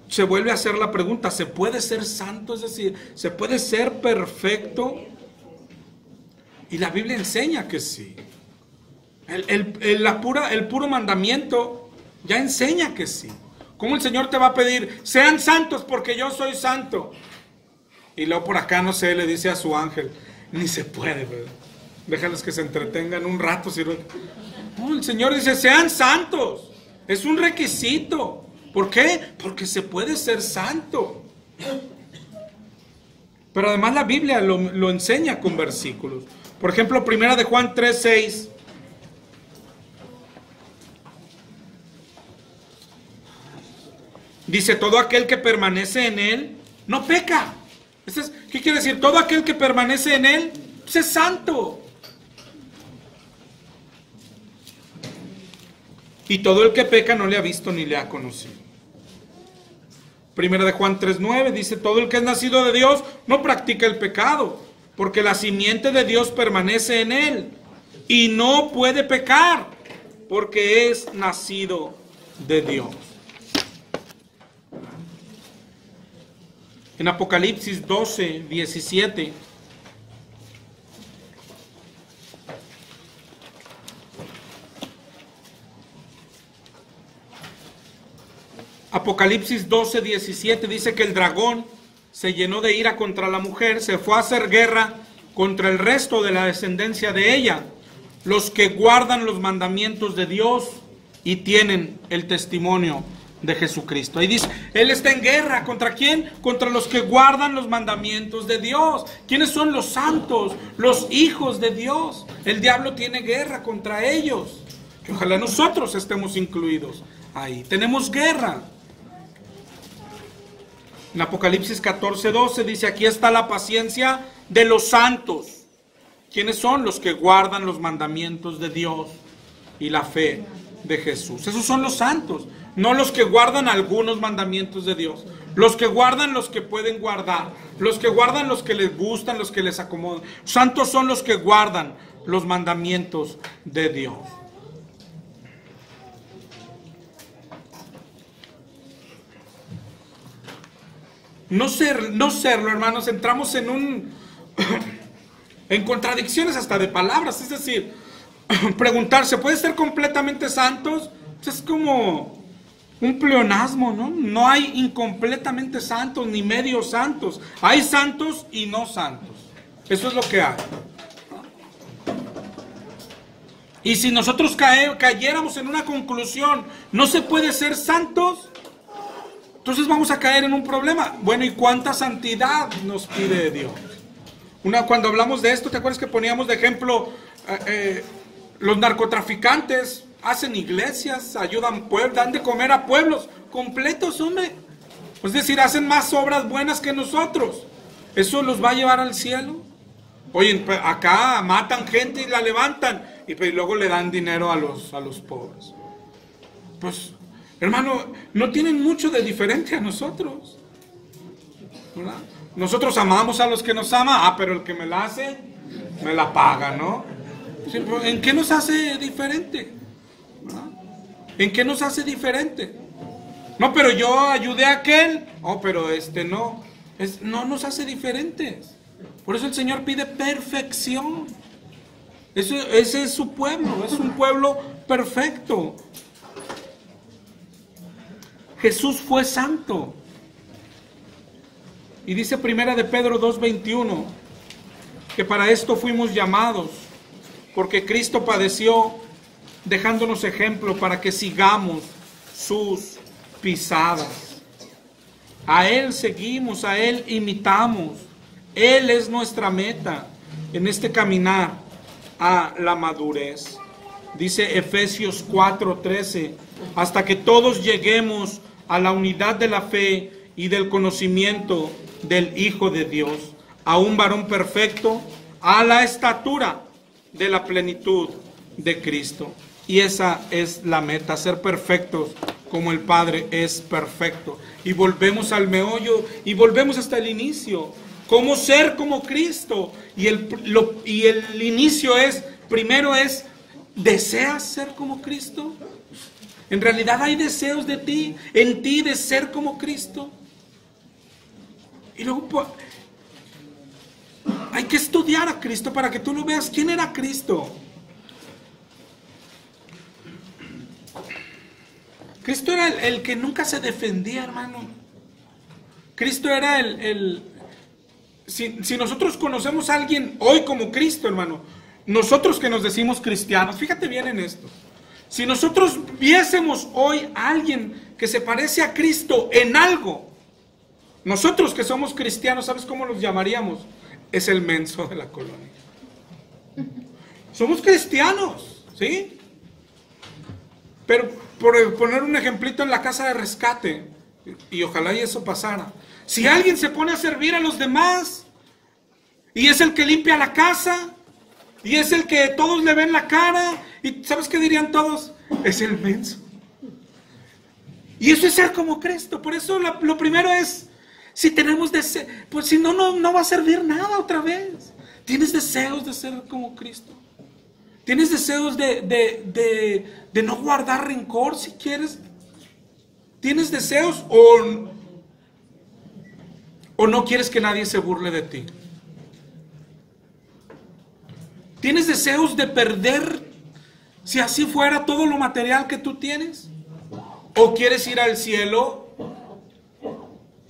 se vuelve a hacer la pregunta, ¿se puede ser santo? Es decir, ¿se puede ser perfecto? Y la Biblia enseña que sí. El puro mandamiento ya enseña que sí. ¿Cómo el Señor te va a pedir, sean santos porque yo soy santo? Y luego por acá, no sé, le dice a su ángel, ni se puede, ¿verdad? Déjales que se entretengan un rato. No, el Señor dice, sean santos. Es un requisito. ¿Por qué? Porque se puede ser santo. Pero además la Biblia lo enseña con versículos. Por ejemplo, 1 de Juan 3:6. Dice, todo aquel que permanece en Él, no peca. ¿Qué quiere decir? Todo aquel que permanece en Él, es santo. Y todo el que peca no le ha visto ni le ha conocido. 1 de Juan 3:9 dice, todo el que es nacido de Dios no practica el pecado, porque la simiente de Dios permanece en él y no puede pecar, porque es nacido de Dios. En Apocalipsis 12:17 Apocalipsis 12:17 dice que el dragón se llenó de ira contra la mujer, se fue a hacer guerra contra el resto de la descendencia de ella, los que guardan los mandamientos de Dios y tienen el testimonio de Jesucristo. Ahí dice, Él está en guerra. ¿Contra quién? Contra los que guardan los mandamientos de Dios. ¿Quiénes son los santos? Los hijos de Dios. El diablo tiene guerra contra ellos. Que ojalá nosotros estemos incluidos ahí. Tenemos guerra. En Apocalipsis 14:12 dice, aquí está la paciencia de los santos. ¿Quiénes son? Los que guardan los mandamientos de Dios y la fe de Jesús. Esos son los santos. No los que guardan algunos mandamientos de Dios. Los que guardan los que pueden guardar. Los que guardan los que les gustan, los que les acomodan. Santos son los que guardan los mandamientos de Dios. No serlo, hermanos, entramos en en contradicciones hasta de palabras. Es decir, preguntarse, ¿puede ser completamente santos? Pues es como un pleonasmo, ¿no? No hay incompletamente santos ni medio santos. Hay santos y no santos. Eso es lo que hay. Y si nosotros cayéramos en una conclusión, no se puede ser santos, entonces vamos a caer en un problema. Bueno, ¿y cuánta santidad nos pide Dios? Cuando hablamos de esto, ¿te acuerdas que poníamos de ejemplo los narcotraficantes? Hacen iglesias, ayudan pueblos, dan de comer a pueblos completos, hombre. Es decir, hacen más obras buenas que nosotros. ¿Eso los va a llevar al cielo? Oye, acá matan gente y la levantan y luego le dan dinero a los pobres. Pues, hermano, no tienen mucho de diferente a nosotros, ¿verdad? Nosotros amamos a los que nos aman, pero el que me la hace, me la paga, ¿no? ¿En qué nos hace diferente? ¿Verdad? ¿En qué nos hace diferente? No, pero yo ayudé a aquel, pero no. No nos hace diferentes. Por eso el Señor pide perfección. Ese es su pueblo, es un pueblo perfecto. Jesús fue santo. Y dice Primera de Pedro 2:21, que para esto fuimos llamados, porque Cristo padeció, dejándonos ejemplo para que sigamos sus pisadas. A Él seguimos, a Él imitamos. Él es nuestra meta en este caminar a la madurez. Dice Efesios 4:13, hasta que todos lleguemos a la unidad de la fe y del conocimiento del Hijo de Dios, a un varón perfecto, a la estatura de la plenitud de Cristo. Y esa es la meta, ser perfectos como el Padre es perfecto. Y volvemos al meollo y volvemos hasta el inicio. ¿Cómo ser como Cristo? Y el inicio es, primero es, ¿deseas ser como Cristo? En realidad hay deseos de ti, en ti de ser como Cristo. Y luego hay que estudiar a Cristo para que tú lo veas. ¿Quién era Cristo? Cristo era el que nunca se defendía, hermano. Cristo era Si nosotros conocemos a alguien hoy como Cristo, hermano, nosotros que nos decimos cristianos, fíjate bien en esto. Si nosotros viésemos hoy a alguien que se parece a Cristo en algo, nosotros que somos cristianos, ¿sabes cómo los llamaríamos? Es el menso de la colonia. Somos cristianos, ¿sí? Pero por poner un ejemplito en la casa de rescate, y ojalá y eso pasara. Si alguien se pone a servir a los demás, y es el que limpia la casa, y es el que todos le ven la cara, y ¿sabes qué dirían todos? Es el menso. Y eso es ser como Cristo. Por eso lo primero es, si tenemos deseo, pues si no va a servir nada otra vez. ¿Tienes deseos de ser como Cristo? ¿Tienes deseos de no guardar rencor si quieres? ¿Tienes deseos o no quieres que nadie se burle de ti? ¿Tienes deseos de perder, si así fuera, todo lo material que tú tienes? ¿O quieres ir al cielo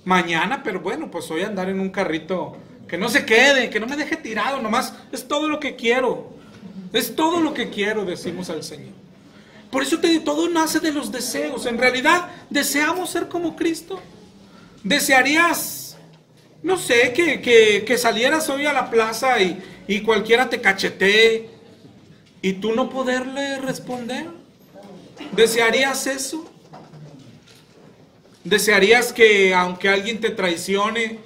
mañana? Pero bueno, pues hoy andar en un carrito que no se quede, que no me deje tirado, nomás es todo lo que quiero. Es todo lo que quiero, decimos al Señor. Por eso te digo, todo nace de los deseos. En realidad, ¿deseamos ser como Cristo? ¿Desearías, no sé, que salieras hoy a la plaza y cualquiera te cachetee y tú no poderle responder? ¿Desearías eso? ¿Desearías que aunque alguien te traicione,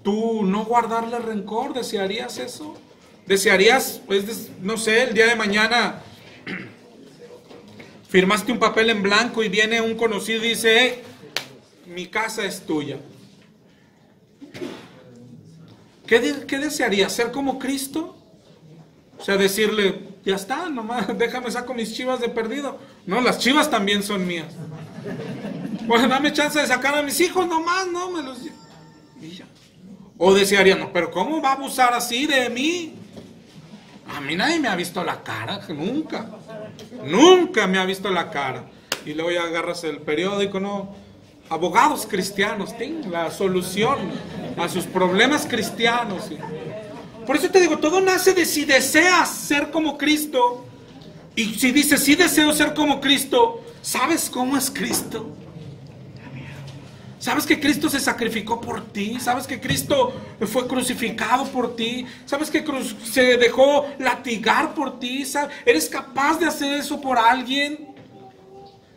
tú no guardarle rencor? ¿Desearías eso? ¿Desearías, pues, no sé, el día de mañana firmaste un papel en blanco y viene un conocido y dice, mi casa es tuya? ¿Qué desearías? ¿Ser como Cristo? O sea, decirle, ya está, nomás déjame saco mis chivas de perdido. No, las chivas también son mías. Pues dame chance de sacar a mis hijos nomás, no me los... Y ya. O desearías, no, pero ¿cómo va a abusar así de mí? A mí nadie me ha visto la cara, nunca. Nunca me ha visto la cara. Y luego ya agarras el periódico, ¿no? Abogados cristianos tienen la solución a sus problemas cristianos. ¿Sí? Por eso te digo, todo nace de si deseas ser como Cristo. Y si dices, sí deseo ser como Cristo, ¿sabes cómo es Cristo? ¿Sabes que Cristo se sacrificó por ti? ¿Sabes que Cristo fue crucificado por ti? ¿Sabes que se dejó latigar por ti? ¿Eres capaz de hacer eso por alguien?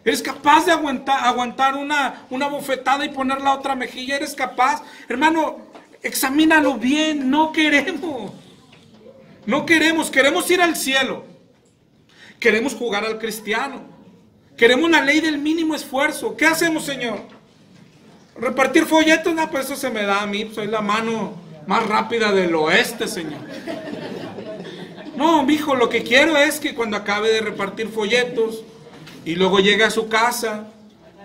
¿Eres capaz de aguantar una bofetada y poner la otra mejilla? ¿Eres capaz? Hermano, examínalo bien. No queremos. No queremos. Queremos ir al cielo. Queremos jugar al cristiano. Queremos la ley del mínimo esfuerzo. ¿Qué hacemos, Señor? Repartir folletos, no, pues eso se me da a mí. Soy la mano más rápida del oeste, Señor. No, mijo, lo que quiero es que cuando acabe de repartir folletos y luego llegue a su casa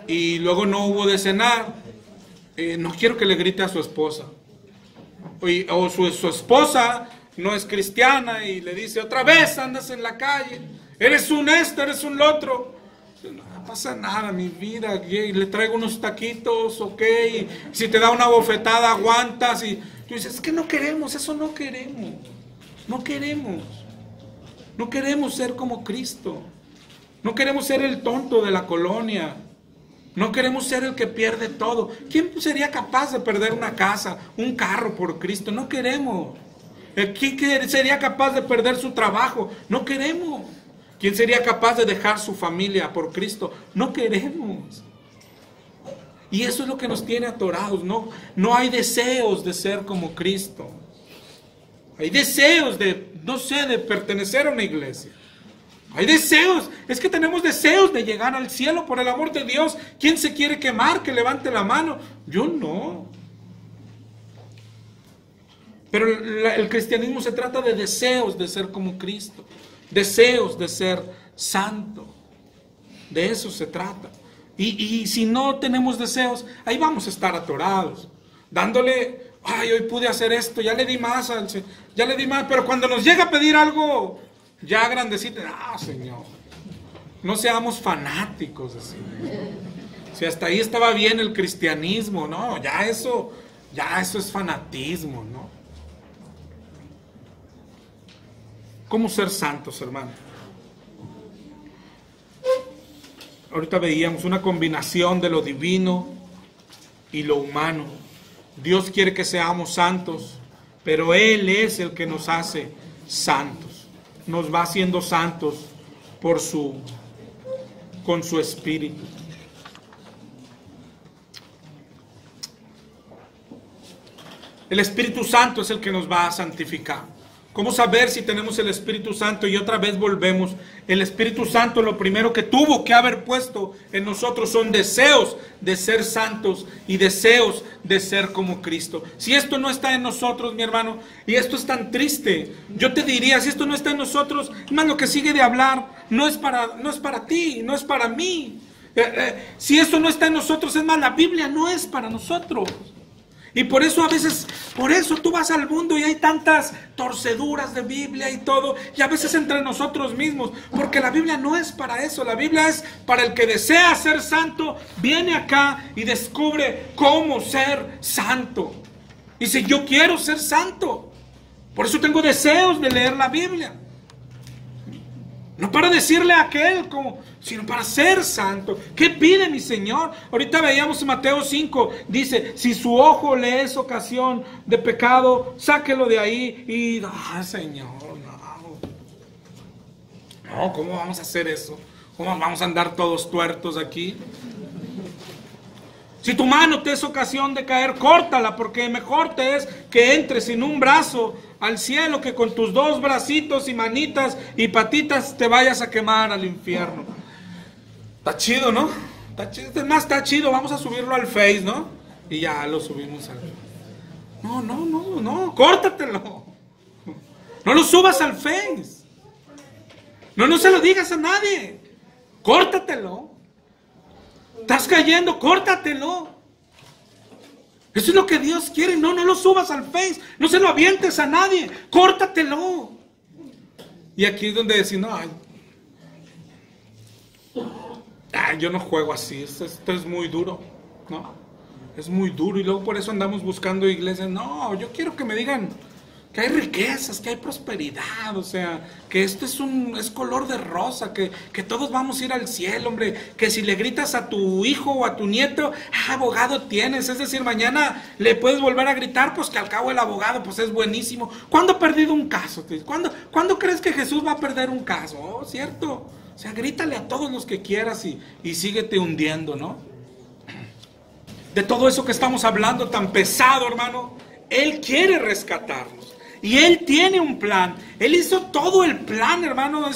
y luego no hubo de cenar, no quiero que le grite a su esposa. O su esposa no es cristiana y le dice, otra vez andas en la calle, eres un esto, eres un lo otro. No pasa nada, mi vida, y le traigo unos taquitos, ok, y si te da una bofetada aguantas, y tú dices, es que no queremos, eso no queremos, no queremos ser como Cristo, no queremos ser el tonto de la colonia, no queremos ser el que pierde todo. ¿Quién sería capaz de perder una casa, un carro por Cristo? No queremos. ¿Quién sería capaz de perder su trabajo? No queremos. ¿Quién sería capaz de dejar su familia por Cristo? No queremos. Y eso es lo que nos tiene atorados. No hay deseos de ser como Cristo. Hay deseos de, no sé, de pertenecer a una iglesia. Hay deseos. Es que tenemos deseos de llegar al cielo por el amor de Dios. ¿Quién se quiere quemar? Que levante la mano. Yo no. Pero el cristianismo se trata de deseos de ser como Cristo. Deseos de ser santo. De eso se trata. Y si no tenemos deseos, ahí vamos a estar atorados. Dándole, ay, hoy pude hacer esto, ya le di más, pero cuando nos llega a pedir algo ya grandecito, Señor, no seamos fanáticos así. Si hasta ahí estaba bien el cristianismo, no, ya eso es fanatismo, ¿no? ¿Cómo ser santos, hermano? Ahorita veíamos una combinación de lo divino y lo humano. Dios quiere que seamos santos, pero Él es el que nos hace santos. Nos va haciendo santos con su Espíritu. El Espíritu Santo es el que nos va a santificar. ¿Cómo saber si tenemos el Espíritu Santo? Y otra vez volvemos. El Espíritu Santo lo primero que tuvo que haber puesto en nosotros son deseos de ser santos y deseos de ser como Cristo. Si esto no está en nosotros, mi hermano, y esto es tan triste, yo te diría, si esto no está en nosotros, hermano, lo que sigue de hablar no es para ti, no es para mí. Si esto no está en nosotros, es más, la Biblia no es para nosotros. Y por eso tú vas al mundo y hay tantas torceduras de Biblia y todo, y a veces entre nosotros mismos, porque la Biblia no es para eso. La Biblia es para el que desea ser santo, viene acá y descubre cómo ser santo. Dice, yo quiero ser santo, por eso tengo deseos de leer la Biblia. No para decirle a aquel, sino para ser santo. ¿Qué pide mi Señor? Ahorita veíamos en Mateo 5, dice, si su ojo le es ocasión de pecado, sáquelo de ahí y, Señor, no, ¿cómo vamos a hacer eso? ¿Cómo vamos a andar todos tuertos aquí? Si tu mano te es ocasión de caer, córtala, porque mejor te es que entres sin un brazo al cielo que con tus dos bracitos y manitas y patitas te vayas a quemar al infierno. Está chido, ¿no? Está chido, es más, está chido, vamos a subirlo al Face, ¿no? Y ya lo subimos al Face. No, córtatelo. No lo subas al Face. No se lo digas a nadie. Córtatelo. Estás cayendo, córtatelo. Eso es lo que Dios quiere. No lo subas al Face, no se lo avientes a nadie, córtatelo. Y aquí es donde decimos, yo no juego así, esto es muy duro, ¿no? Es muy duro y luego por eso andamos buscando iglesias. No, yo quiero que me digan que hay riquezas, que hay prosperidad, o sea, que esto es color de rosa, que todos vamos a ir al cielo, hombre, que si le gritas a tu hijo o a tu nieto, abogado tienes, es decir, mañana le puedes volver a gritar, pues que al cabo el abogado, pues es buenísimo. ¿Cuándo ha perdido un caso? ¿Cuándo crees que Jesús va a perder un caso? Oh, ¿cierto? O sea, grítale a todos los que quieras y síguete hundiendo, ¿no? De todo eso que estamos hablando tan pesado, hermano, Él quiere rescatarnos. Y Él tiene un plan. Él hizo todo el plan, hermano.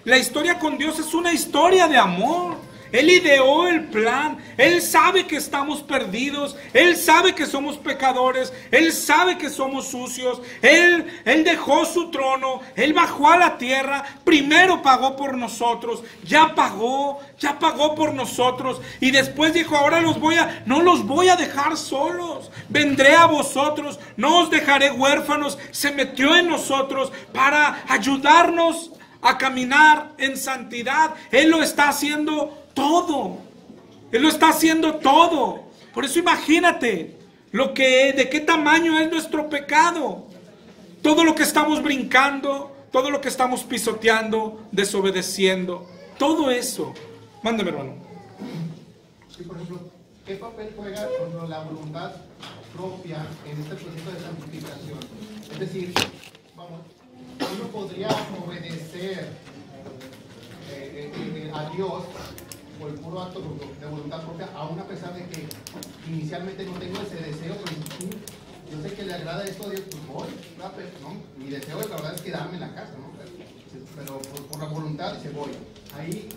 La historia con Dios es una historia de amor. Él ideó el plan. Él sabe que estamos perdidos. Él sabe que somos pecadores. Él sabe que somos sucios. Él dejó su trono. Él bajó a la tierra. Primero pagó por nosotros. Ya pagó por nosotros. Y después dijo, ahora no los voy a dejar solos. Vendré a vosotros. No os dejaré huérfanos. Se metió en nosotros para ayudarnos a caminar en santidad. Él lo está haciendo todo. Él lo está haciendo todo. Por eso imagínate de qué tamaño es nuestro pecado. Todo lo que estamos brincando, todo lo que estamos pisoteando, desobedeciendo, todo eso. Mándame, hermano. Sí, por ejemplo, ¿qué papel juega con la voluntad propia en este proceso de santificación? Es decir, uno podría obedecer a Dios por el puro acto de voluntad propia, aún a pesar de que inicialmente no tengo ese deseo, pero yo sé que le agrada esto a Dios, pues voy, ¿no? Mi deseo la verdad es quedarme en la casa, ¿no? Pero por la voluntad dice voy. Ahí,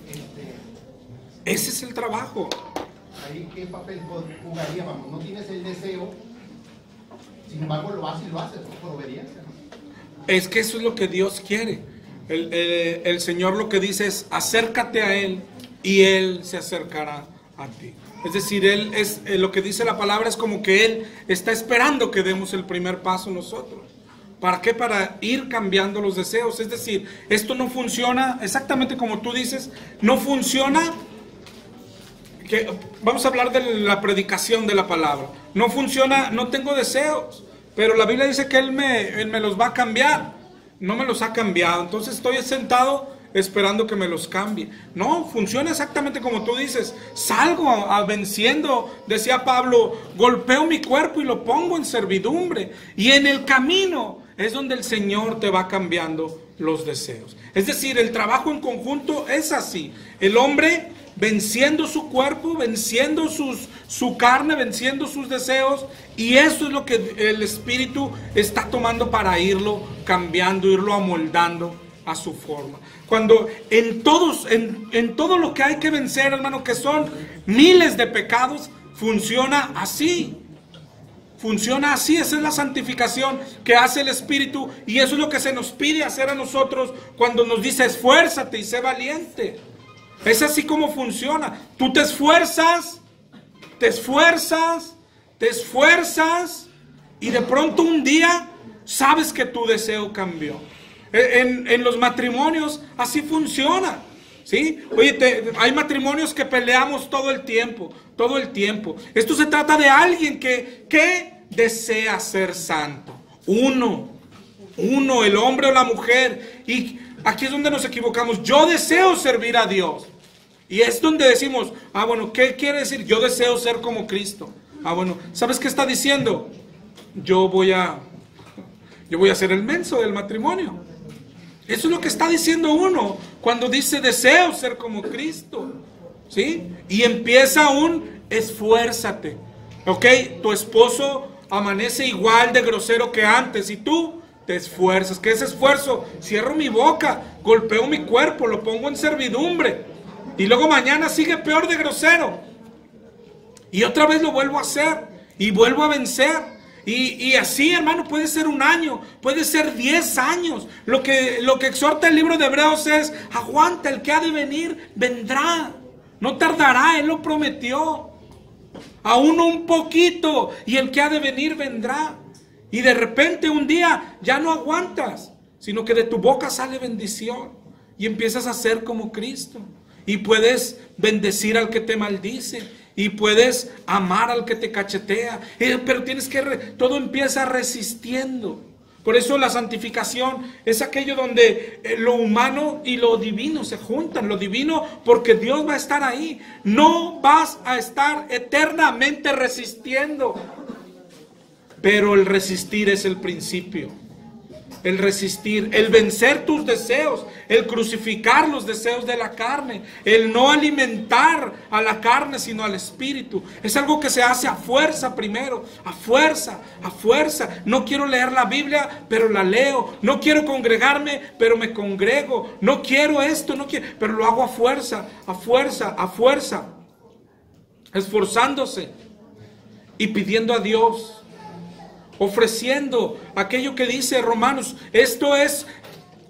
ese es el trabajo. Ahí, ¿qué papel jugaría? No tienes el deseo, sin embargo lo haces y lo haces, ¿no? Por obediencia, ¿no? Es que eso es lo que Dios quiere. El Señor lo que dice es, acércate a Él y Él se acercará a ti. Es decir, lo que dice la palabra es como que Él está esperando que demos el primer paso nosotros. ¿Para qué? Para ir cambiando los deseos. Es decir, esto no funciona exactamente como tú dices, no funciona. Vamos a hablar de la predicación de la palabra. No funciona, no tengo deseos, pero la Biblia dice que Él me los va a cambiar. No me los ha cambiado, entonces estoy sentado esperando que me los cambie. No, funciona exactamente como tú dices. Salgo venciendo, decía Pablo, golpeo mi cuerpo y lo pongo en servidumbre. Y en el camino es donde el Señor te va cambiando los deseos. Es decir, el trabajo en conjunto es así. El hombre venciendo su cuerpo, venciendo su carne, venciendo sus deseos, y eso es lo que el Espíritu está tomando para irlo cambiando, irlo amoldando a su forma. Cuando en todo lo que hay que vencer, hermano, que son miles de pecados, funciona así. Funciona así, esa es la santificación que hace el Espíritu, y eso es lo que se nos pide hacer a nosotros cuando nos dice esfuérzate y sé valiente. Es así como funciona. Tú te esfuerzas, y de pronto un día sabes que tu deseo cambió. En los matrimonios así funciona, ¿sí? Oye, hay matrimonios que peleamos todo el tiempo. Esto se trata de alguien que desea ser santo. Uno, el hombre o la mujer. Y aquí es donde nos equivocamos. Yo deseo servir a Dios. Y es donde decimos, bueno, ¿qué quiere decir? Yo deseo ser como Cristo. Bueno, ¿sabes qué está diciendo? Yo voy a ser el menso del matrimonio. Eso es lo que está diciendo uno cuando dice deseo ser como Cristo, ¿sí? Y empieza esfuérzate, ¿ok? Tu esposo amanece igual de grosero que antes y tú te esfuerzas. ¿Qué es esfuerzo? Cierro mi boca, golpeo mi cuerpo, lo pongo en servidumbre. Y luego mañana sigue peor de grosero. Y otra vez lo vuelvo a hacer. Y vuelvo a vencer. Y así, hermano, puede ser 1 año. Puede ser 10 años. Lo que exhorta el libro de Hebreos es, aguanta, el que ha de venir, vendrá. No tardará, Él lo prometió. aún un poquito, y el que ha de venir vendrá. Y de repente un día ya no aguantas, sino que de tu boca sale bendición y empiezas a ser como Cristo. Y puedes bendecir al que te maldice y puedes amar al que te cachetea. Pero tienes que, todo empieza resistiendo. Por eso la santificación es aquello donde lo humano y lo divino se juntan. Lo divino porque Dios va a estar ahí. No vas a estar eternamente resistiendo. Pero el resistir es el principio. El resistir, el vencer tus deseos, el crucificar los deseos de la carne, el no alimentar a la carne sino al espíritu. Es algo que se hace a fuerza primero, a fuerza, a fuerza. No quiero leer la Biblia, pero la leo. No quiero congregarme, pero me congrego. No quiero esto, no quiero, pero lo hago a fuerza, a fuerza, a fuerza. Esforzándose y pidiendo a Dios. Ofreciendo aquello que dice Romanos, esto es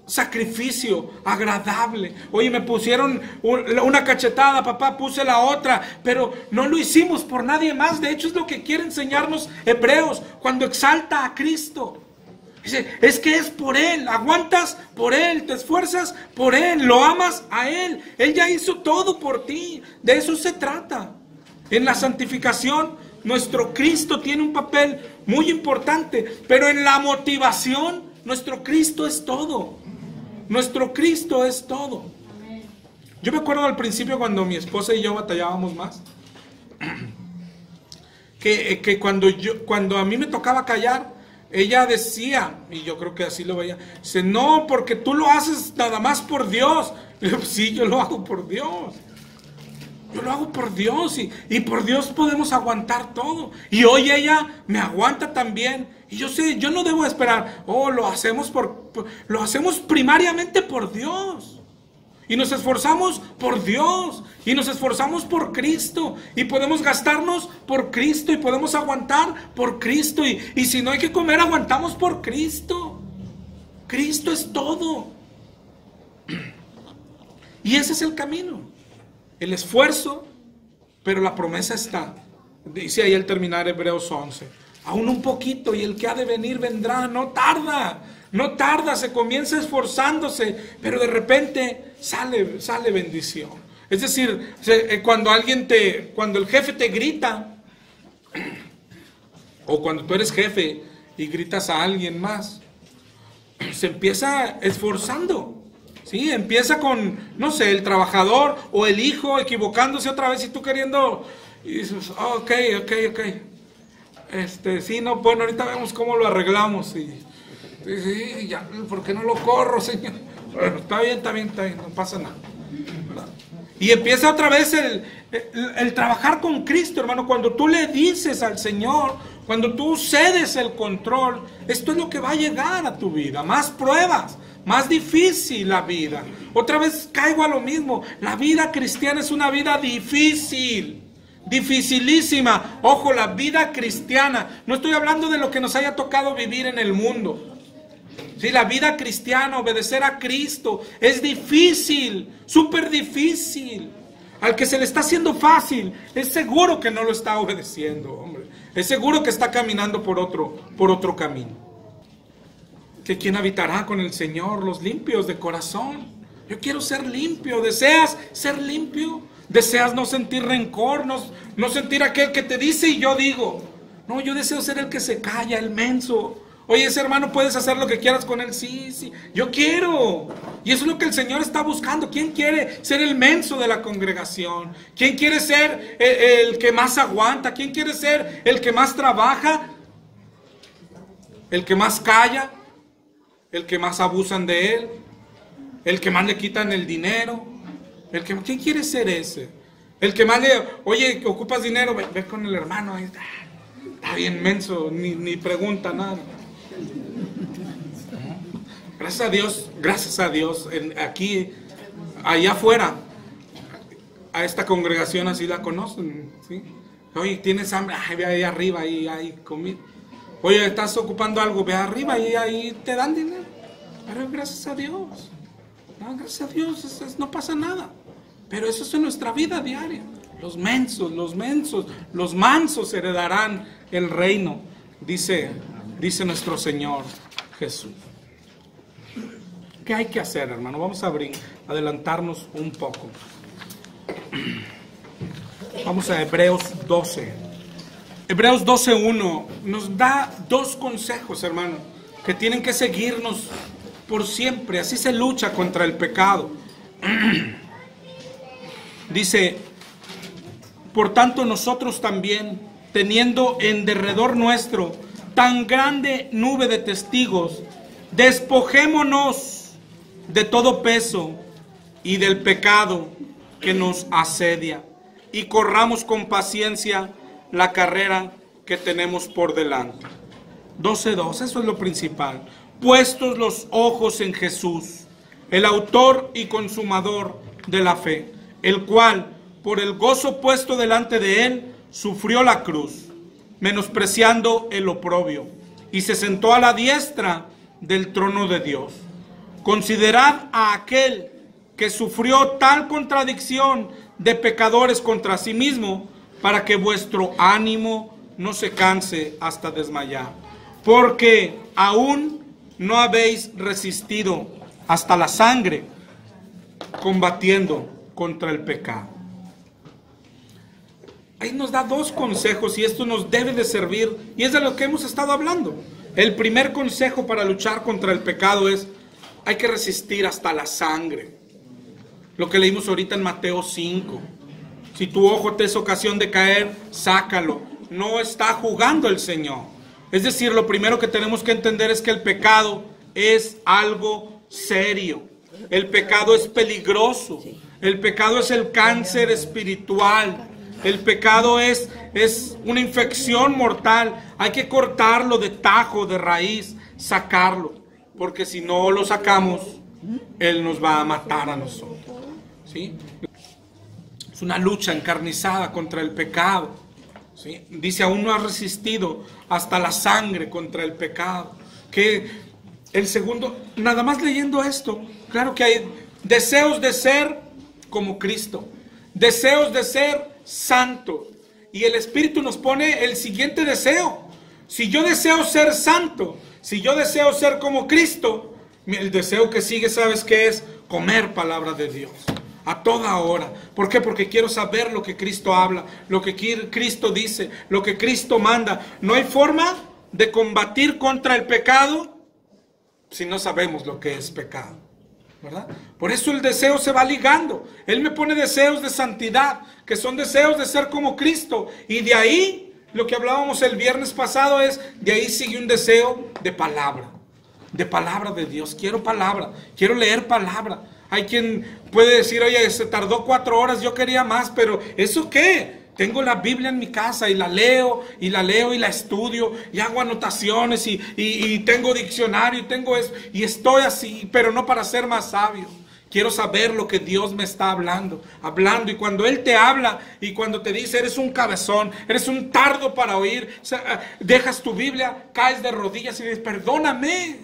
sacrificio agradable. Oye, me pusieron una cachetada, papá, puse la otra, pero no lo hicimos por nadie más. De hecho es lo que quiere enseñarnos Hebreos cuando exalta a Cristo. Dice, es que es por Él, aguantas por Él, te esfuerzas por Él, lo amas a Él. Él ya hizo todo por ti, de eso se trata. En la santificación nuestro Cristo tiene un papel muy importante, pero en la motivación, nuestro Cristo es todo. Nuestro Cristo es todo. Yo me acuerdo al principio cuando mi esposa y yo batallábamos más, que cuando a mí me tocaba callar, ella decía, y yo creo que así lo veía, dice, no, porque tú lo haces nada más por Dios. Y yo, sí, yo lo hago por Dios. Yo lo hago por Dios y por Dios podemos aguantar todo. Y hoy ella me aguanta también. Y yo sé, yo no debo esperar. Lo hacemos lo hacemos primariamente por Dios. Y nos esforzamos por Dios. Y nos esforzamos por Cristo. Y podemos gastarnos por Cristo. Y podemos aguantar por Cristo. Y si no hay que comer, aguantamos por Cristo. Cristo es todo. Y ese es el camino. El esfuerzo, pero la promesa está. Dice ahí al terminar Hebreos 11. Aún un poquito y el que ha de venir vendrá. No tarda, no tarda, se comienza esforzándose, pero de repente sale bendición. Es decir, cuando el jefe te grita, o cuando tú eres jefe y gritas a alguien más, se empieza esforzando. Sí, empieza con, no sé, el trabajador o el hijo equivocándose otra vez y tú queriendo, y dices, ok. Sí, no, bueno, ahorita vemos cómo lo arreglamos. Sí, ya, ¿por qué no lo corro, señor? Bueno, está bien, no pasa nada. ¿Verdad? Y empieza otra vez el trabajar con Cristo, hermano. Cuando tú le dices al Señor, cuando tú cedes el control, esto es lo que va a llegar a tu vida, más pruebas. Más difícil la vida. Otra vez caigo a lo mismo. La vida cristiana es una vida difícil. Dificilísima. Ojo, la vida cristiana. No estoy hablando de lo que nos haya tocado vivir en el mundo. Sí, la vida cristiana, obedecer a Cristo, es difícil. Súper difícil. Al que se le está haciendo fácil, es seguro que no lo está obedeciendo, hombre. Es seguro que está caminando por otro camino. Que quien habitará con el Señor, los limpios de corazón. Yo quiero ser limpio. ¿Deseas ser limpio? ¿Deseas no sentir rencor? No sentir aquel que te dice y yo digo? No, yo deseo ser el que se calla, el menso. Oye, ese hermano, puedes hacer lo que quieras con él. Sí, yo quiero. Y eso es lo que el Señor está buscando. ¿Quién quiere ser el menso de la congregación? ¿Quién quiere ser el que más aguanta? ¿Quién quiere ser el que más trabaja? ¿El que más calla? ¿El que más abusan de él? ¿El que más le quitan el dinero? ¿Quién quiere ser ese? El que más le... Oye, ¿ocupas dinero? Ve con el hermano. Ahí está bien menso, ni pregunta nada. Gracias a Dios, aquí, allá afuera, a esta congregación así la conocen, ¿sí? Oye, ¿tienes hambre? Ay, ve ahí arriba, ahí hay comida. Oye, ¿estás ocupando algo? Ve arriba y ahí te dan dinero. Pero gracias a Dios. No, gracias a Dios, no pasa nada. Pero eso es en nuestra vida diaria. Los mensos, los mansos heredarán el reino, dice nuestro Señor Jesús. ¿Qué hay que hacer, hermano? Vamos a adelantarnos un poco. Vamos a Hebreos 12. Hebreos 12:1 nos da dos consejos, hermano, que tienen que seguirnos por siempre. Así se lucha contra el pecado. Dice: por tanto nosotros también, teniendo en derredor nuestro tan grande nube de testigos, despojémonos de todo peso y del pecado que nos asedia, y corramos con paciencia la carrera que tenemos por delante. 12:2, eso es lo principal. Puestos los ojos en Jesús, el autor y consumador de la fe, el cual, por el gozo puesto delante de él, sufrió la cruz, menospreciando el oprobio, y se sentó a la diestra del trono de Dios. Considerad a aquel que sufrió tal contradicción de pecadores contra sí mismo, para que vuestro ánimo no se canse hasta desmayar. Porque aún no habéis resistido hasta la sangre, combatiendo contra el pecado. Ahí nos da dos consejos y esto nos debe de servir, y es de lo que hemos estado hablando. El primer consejo para luchar contra el pecado es: hay que resistir hasta la sangre. Lo que leímos ahorita en Mateo 5. Si tu ojo te es ocasión de caer, sácalo. No está jugando el Señor. Es decir, lo primero que tenemos que entender es que el pecado es algo serio. El pecado es peligroso. El pecado es el cáncer espiritual. El pecado es una infección mortal. Hay que cortarlo de tajo, de raíz, sacarlo. Porque si no lo sacamos, Él nos va a matar a nosotros. ¿Sí? Es una lucha encarnizada contra el pecado. ¿Sí? Dice: aún no has resistido hasta la sangre contra el pecado. Que el segundo, nada más leyendo esto, claro que hay deseos de ser como Cristo, deseos de ser santo, y el Espíritu nos pone el siguiente deseo. Si yo deseo ser santo, si yo deseo ser como Cristo, el deseo que sigue, ¿sabes qué es? Comer palabra de Dios a toda hora. ¿Por qué? Porque quiero saber lo que Cristo habla, lo que Cristo dice, lo que Cristo manda. No hay forma de combatir contra el pecado si no sabemos lo que es pecado, ¿verdad? Por eso el deseo se va ligando. Él me pone deseos de santidad, que son deseos de ser como Cristo, y de ahí, lo que hablábamos el viernes pasado es, de ahí sigue un deseo de palabra de Dios. Quiero palabra, quiero leer palabra. Hay quien puede decir: oye, se tardó 4 horas, yo quería más, pero ¿eso qué? Tengo la Biblia en mi casa y la leo y la estudio y hago anotaciones y tengo diccionario y tengo eso, y estoy así, pero no para ser más sabio. Quiero saber lo que Dios me está hablando, y cuando Él te habla y cuando te dice: eres un cabezón, eres un tardo para oír, dejas tu Biblia, caes de rodillas y dices: perdóname,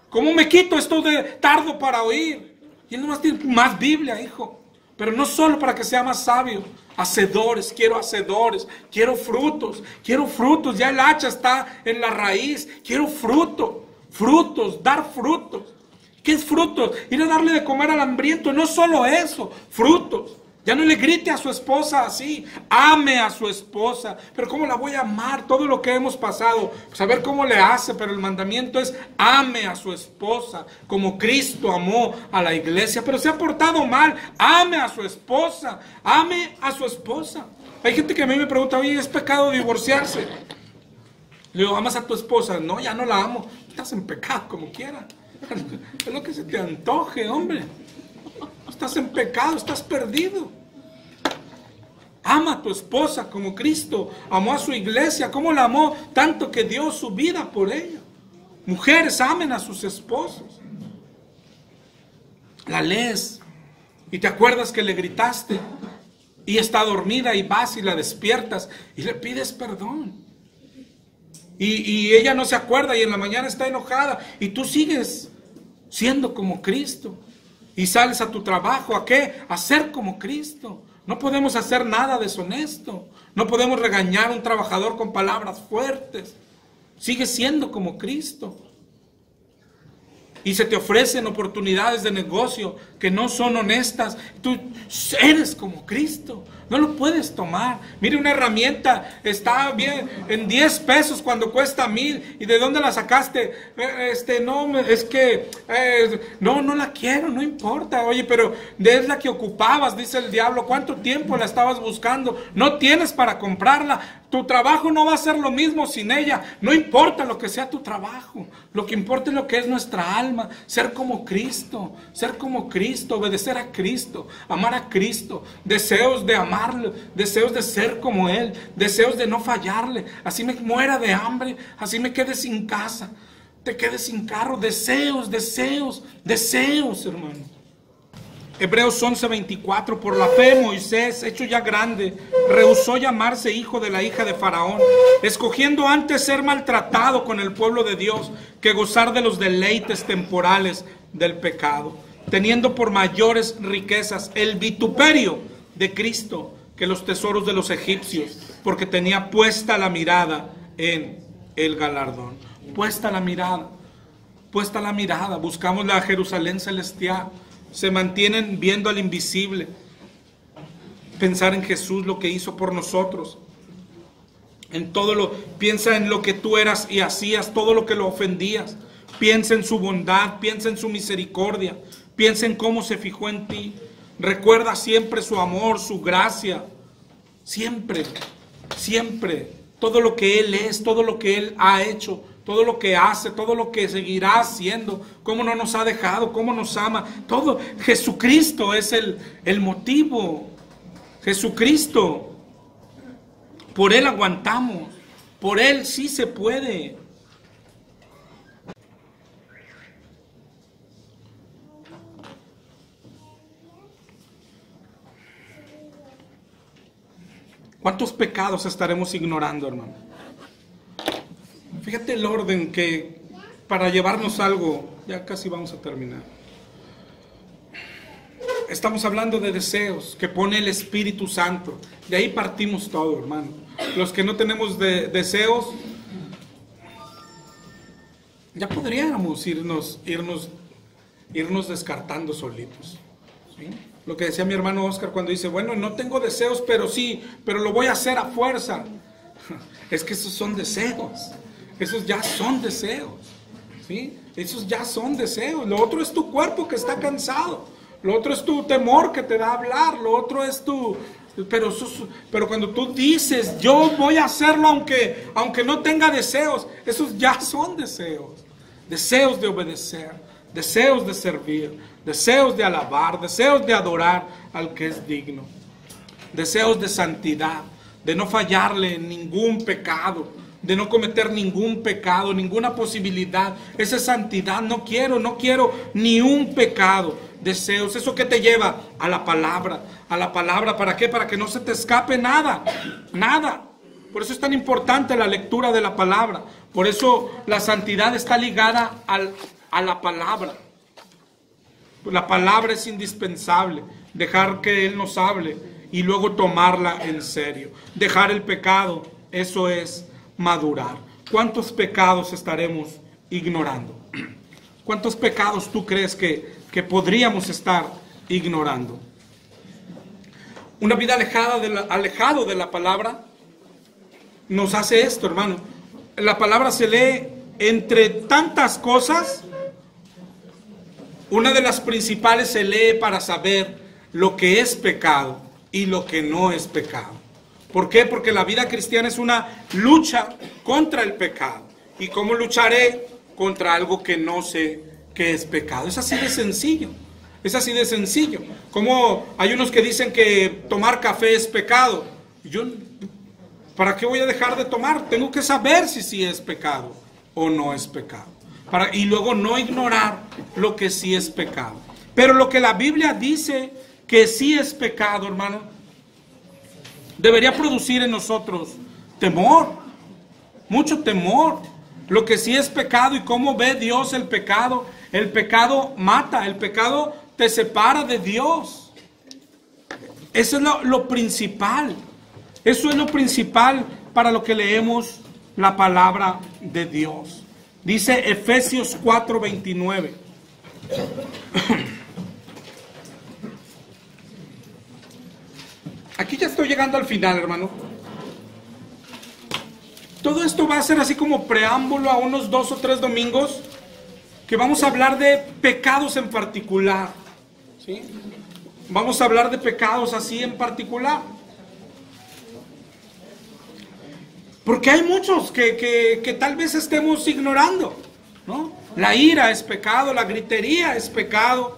¿cómo me quito esto de tardo para oír? Y Él nomás tiene más Biblia, hijo, pero no solo para que sea más sabio. Hacedores, quiero frutos, ya el hacha está en la raíz, quiero frutos, dar frutos. ¿Qué es frutos? Ir a darle de comer al hambriento, no solo eso, frutos. Ya no le grite a su esposa así, ame a su esposa, pero ¿cómo la voy a amar? Todo lo que hemos pasado, pues a ver cómo le hace, pero el mandamiento es: ame a su esposa, como Cristo amó a la iglesia, pero se ha portado mal, ame a su esposa, Hay gente que a mí me pregunta: oye, ¿es pecado divorciarse? Le digo: ¿amas a tu esposa? No, ya no la amo. Estás en pecado como quiera. Es lo que se te antoje, hombre. Estás en pecado, estás perdido. Ama a tu esposa como Cristo amó a su iglesia. ¿Cómo la amó? Tanto que dio su vida por ella. Mujeres, amen a sus esposos. La lees y te acuerdas que le gritaste y está dormida, y vas y la despiertas y le pides perdón. Y ella no se acuerda y en la mañana está enojada y tú sigues siendo como Cristo. Y sales a tu trabajo, ¿a qué? A ser como Cristo. No podemos hacer nada deshonesto. No podemos regañar a un trabajador con palabras fuertes. Sigue siendo como Cristo. Y se te ofrecen oportunidades de negocio que no son honestas. Tú eres como Cristo. No lo puedes tomar. Mire, una herramienta está bien en 10 pesos cuando cuesta 1000. ¿Y de dónde la sacaste? No la quiero, no importa. Oye, pero es la que ocupabas, dice el diablo. ¿Cuánto tiempo la estabas buscando? No tienes para comprarla. Tu trabajo no va a ser lo mismo sin ella. No importa lo que sea tu trabajo. Lo que importa es lo que es nuestra alma. Ser como Cristo. Ser como Cristo. Obedecer a Cristo. Amar a Cristo. Deseos de amarlo. Deseos de ser como Él. Deseos de no fallarle. Así me muera de hambre. Así me quede sin casa. Te quedes sin carro. Deseos, hermano. Hebreos 11:24, por la fe Moisés, hecho ya grande, rehusó llamarse hijo de la hija de Faraón, escogiendo antes ser maltratado con el pueblo de Dios que gozar de los deleites temporales del pecado, teniendo por mayores riquezas el vituperio de Cristo que los tesoros de los egipcios, porque tenía puesta la mirada en el galardón. Puesta la mirada, buscamos la Jerusalén celestial. Se mantienen viendo al invisible. Pensar en Jesús, lo que hizo por nosotros. Piensa en lo que tú eras y hacías, todo lo que lo ofendías. Piensa en su bondad, piensa en su misericordia. Piensa en cómo se fijó en ti. Recuerda siempre su amor, su gracia. Siempre. Todo lo que Él es, todo lo que Él ha hecho. Todo lo que hace, todo lo que seguirá haciendo, cómo no nos ha dejado, cómo nos ama, todo. Jesucristo es el motivo. Jesucristo. Por Él aguantamos. Por Él sí se puede. ¿Cuántos pecados estaremos ignorando, hermano? Fíjate el orden que, para llevarnos algo, ya casi vamos a terminar. Estamos hablando de deseos que pone el Espíritu Santo. De ahí partimos todo, hermano. Los que no tenemos deseos, ya podríamos irnos descartando solitos, ¿sí? Lo que decía mi hermano Oscar cuando dice, bueno, no tengo deseos, pero lo voy a hacer a fuerza. Es que esos son deseos. Esos ya son deseos, ¿sí? Esos ya son deseos. Lo otro es tu cuerpo que está cansado. Lo otro es tu temor que te da a hablar. Lo otro es tu... Pero cuando tú dices, yo voy a hacerlo aunque no tenga deseos, esos ya son deseos. Deseos de obedecer, deseos de servir, deseos de alabar, deseos de adorar al que es digno. Deseos de santidad, de no fallarle en ningún pecado, de no cometer ningún pecado, ninguna posibilidad. Esa santidad, no quiero ni un pecado. Deseos, ¿eso qué te lleva? A la palabra. ¿Para qué? Para que no se te escape nada. Por eso es tan importante la lectura de la palabra. Por eso la santidad está ligada a la palabra. La palabra es indispensable. Dejar que Él nos hable y luego tomarla en serio. Dejar el pecado, eso es madurar. ¿Cuántos pecados estaremos ignorando? ¿Cuántos pecados tú crees que podríamos estar ignorando? Una vida alejado de la palabra nos hace esto, hermano. La palabra se lee entre tantas cosas. Una de las principales se lee para saber lo que es pecado y lo que no es pecado. ¿Por qué? Porque la vida cristiana es una lucha contra el pecado. ¿Y cómo lucharé contra algo que no sé que es pecado? Es así de sencillo. Como hay unos que dicen que tomar café es pecado. ¿Para qué voy a dejar de tomar? Tengo que saber si sí es pecado o no es pecado. Y luego no ignorar lo que sí es pecado. Pero lo que la Biblia dice que sí es pecado, hermano, debería producir en nosotros temor, mucho temor. Lo que sí es pecado y cómo ve Dios el pecado. El pecado mata, el pecado te separa de Dios. Eso es lo principal. Eso es lo principal para lo que leemos la palabra de Dios. Dice Efesios 4:29. Aquí ya estoy llegando al final, hermano. Todo esto va a ser así como preámbulo a unos 2 o 3 domingos que vamos a hablar de pecados en particular, ¿sí? Vamos a hablar de pecados así en particular. Porque hay muchos que tal vez estemos ignorando, ¿no? La ira es pecado, la gritería es pecado,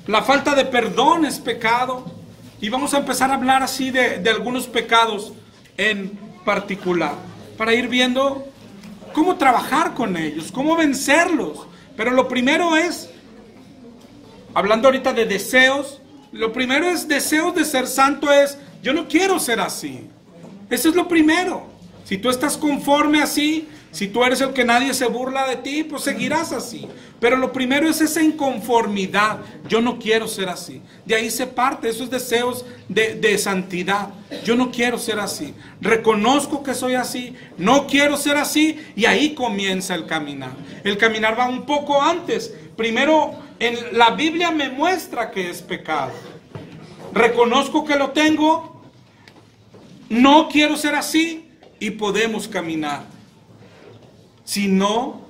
la falta de perdón es pecado. Y vamos a empezar a hablar así de algunos pecados en particular, para ir viendo cómo trabajar con ellos, cómo vencerlos. Pero lo primero es, hablando ahorita de deseos, lo primero es deseos de ser santo es, yo no quiero ser así. Eso es lo primero. Si tú estás conforme así, si tú eres el que nadie se burla de ti, pues seguirás así. Pero lo primero es esa inconformidad. Yo no quiero ser así. De ahí se parte esos deseos de santidad. Yo no quiero ser así. Reconozco que soy así. No quiero ser así. Y ahí comienza el caminar. El caminar va un poco antes. Primero, en la Biblia me muestra que es pecado. Reconozco que lo tengo. No quiero ser así. Y podemos caminar. Si no,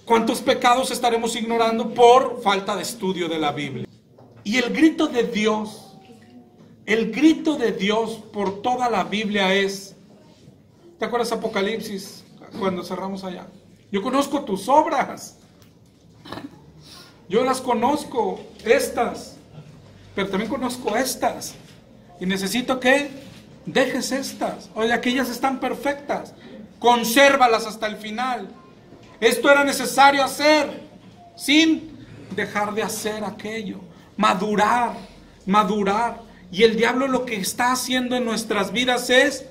¿cuántos pecados estaremos ignorando por falta de estudio de la Biblia? Y el grito de Dios por toda la Biblia es, ¿te acuerdas Apocalipsis cuando cerramos allá? Yo conozco tus obras, yo las conozco, estas, pero también conozco estas, y necesito que dejes estas. Oye, aquellas están perfectas. Consérvalas hasta el final. Esto era necesario hacer sin dejar de hacer aquello. Madurar. Y el diablo lo que está haciendo en nuestras vidas es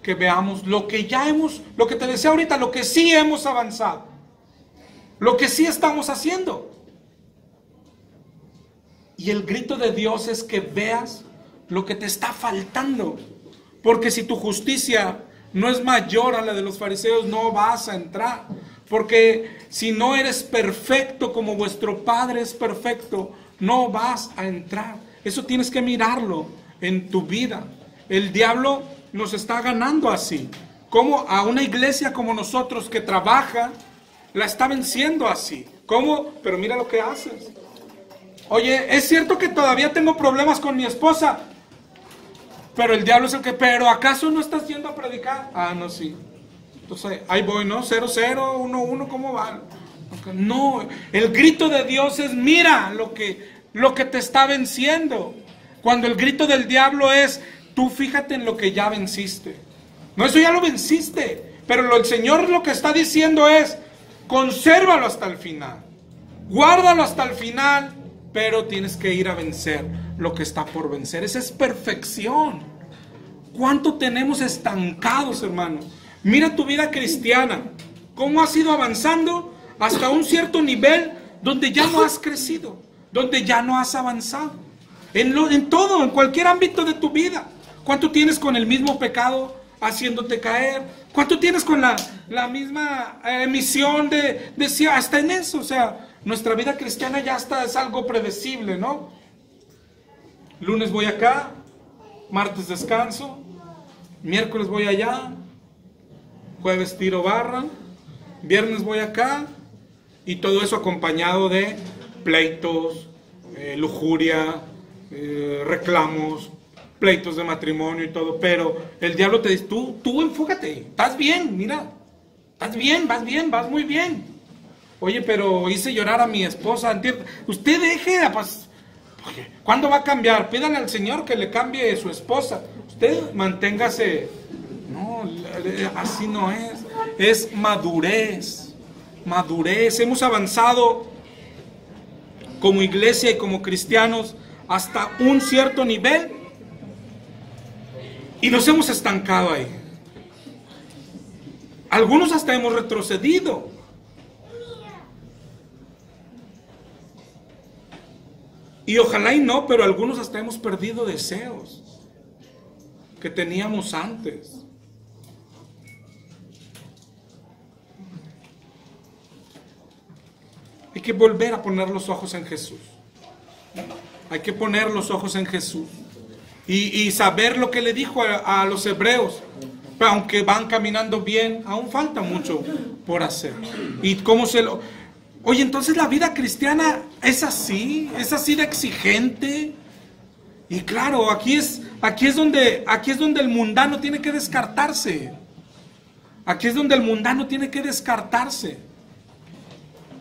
que veamos lo que ya hemos, lo que te decía ahorita, lo que sí hemos avanzado, lo que sí estamos haciendo. Y el grito de Dios es que veas lo que te está faltando. Porque si tu justicia no es mayor a la de los fariseos, no vas a entrar. Porque si no eres perfecto como vuestro Padre es perfecto, no vas a entrar. Eso tienes que mirarlo en tu vida. El diablo nos está ganando así. Como a una iglesia como nosotros que trabaja, la está venciendo así. ¿Cómo? Pero mira lo que haces. Oye, es cierto que todavía tengo problemas con mi esposa. Pero el diablo es el que, ¿pero acaso no estás yendo a predicar? Ah, no, sí. Entonces, ahí voy, ¿no? 0-0, 1-1, ¿cómo va? No, el grito de Dios es, mira lo que te está venciendo. Cuando el grito del diablo es, tú fíjate en lo que ya venciste. No, eso ya lo venciste. Pero el Señor lo que está diciendo es, consérvalo hasta el final. Guárdalo hasta el final, pero tienes que ir a vencer lo que está por vencer. Esa es perfección. ¿Cuánto tenemos estancados, hermano? Mira tu vida cristiana, cómo has ido avanzando hasta un cierto nivel donde ya no has crecido, donde ya no has avanzado. En todo, en cualquier ámbito de tu vida. ¿Cuánto tienes con el mismo pecado haciéndote caer? ¿Cuánto tienes con la misma emisión de hasta en eso? O sea, nuestra vida cristiana ya está, es algo predecible, ¿no? Lunes voy acá, martes descanso, miércoles voy allá, jueves tiro barra, viernes voy acá, y todo eso acompañado de pleitos, lujuria, reclamos, pleitos de matrimonio y todo. Pero el diablo te dice, tú enfócate, estás bien, mira, estás bien, vas muy bien. Oye, pero hice llorar a mi esposa, ¿entiendes? Usted deje, pues, ¿cuándo va a cambiar? Pídale al Señor que le cambie su esposa. Usted manténgase. No, así no es. Es madurez. Madurez. Hemos avanzado como iglesia y como cristianos hasta un cierto nivel y nos hemos estancado ahí. Algunos hasta hemos retrocedido. Y ojalá y no, pero algunos hasta hemos perdido deseos que teníamos antes. Hay que volver a poner los ojos en Jesús. Hay que poner los ojos en Jesús. Y saber lo que le dijo a los hebreos. Aunque van caminando bien, aún falta mucho por hacer. Y cómo se lo... Oye, entonces la vida cristiana es así de exigente. Y claro, aquí es donde el mundano tiene que descartarse. Aquí es donde el mundano tiene que descartarse.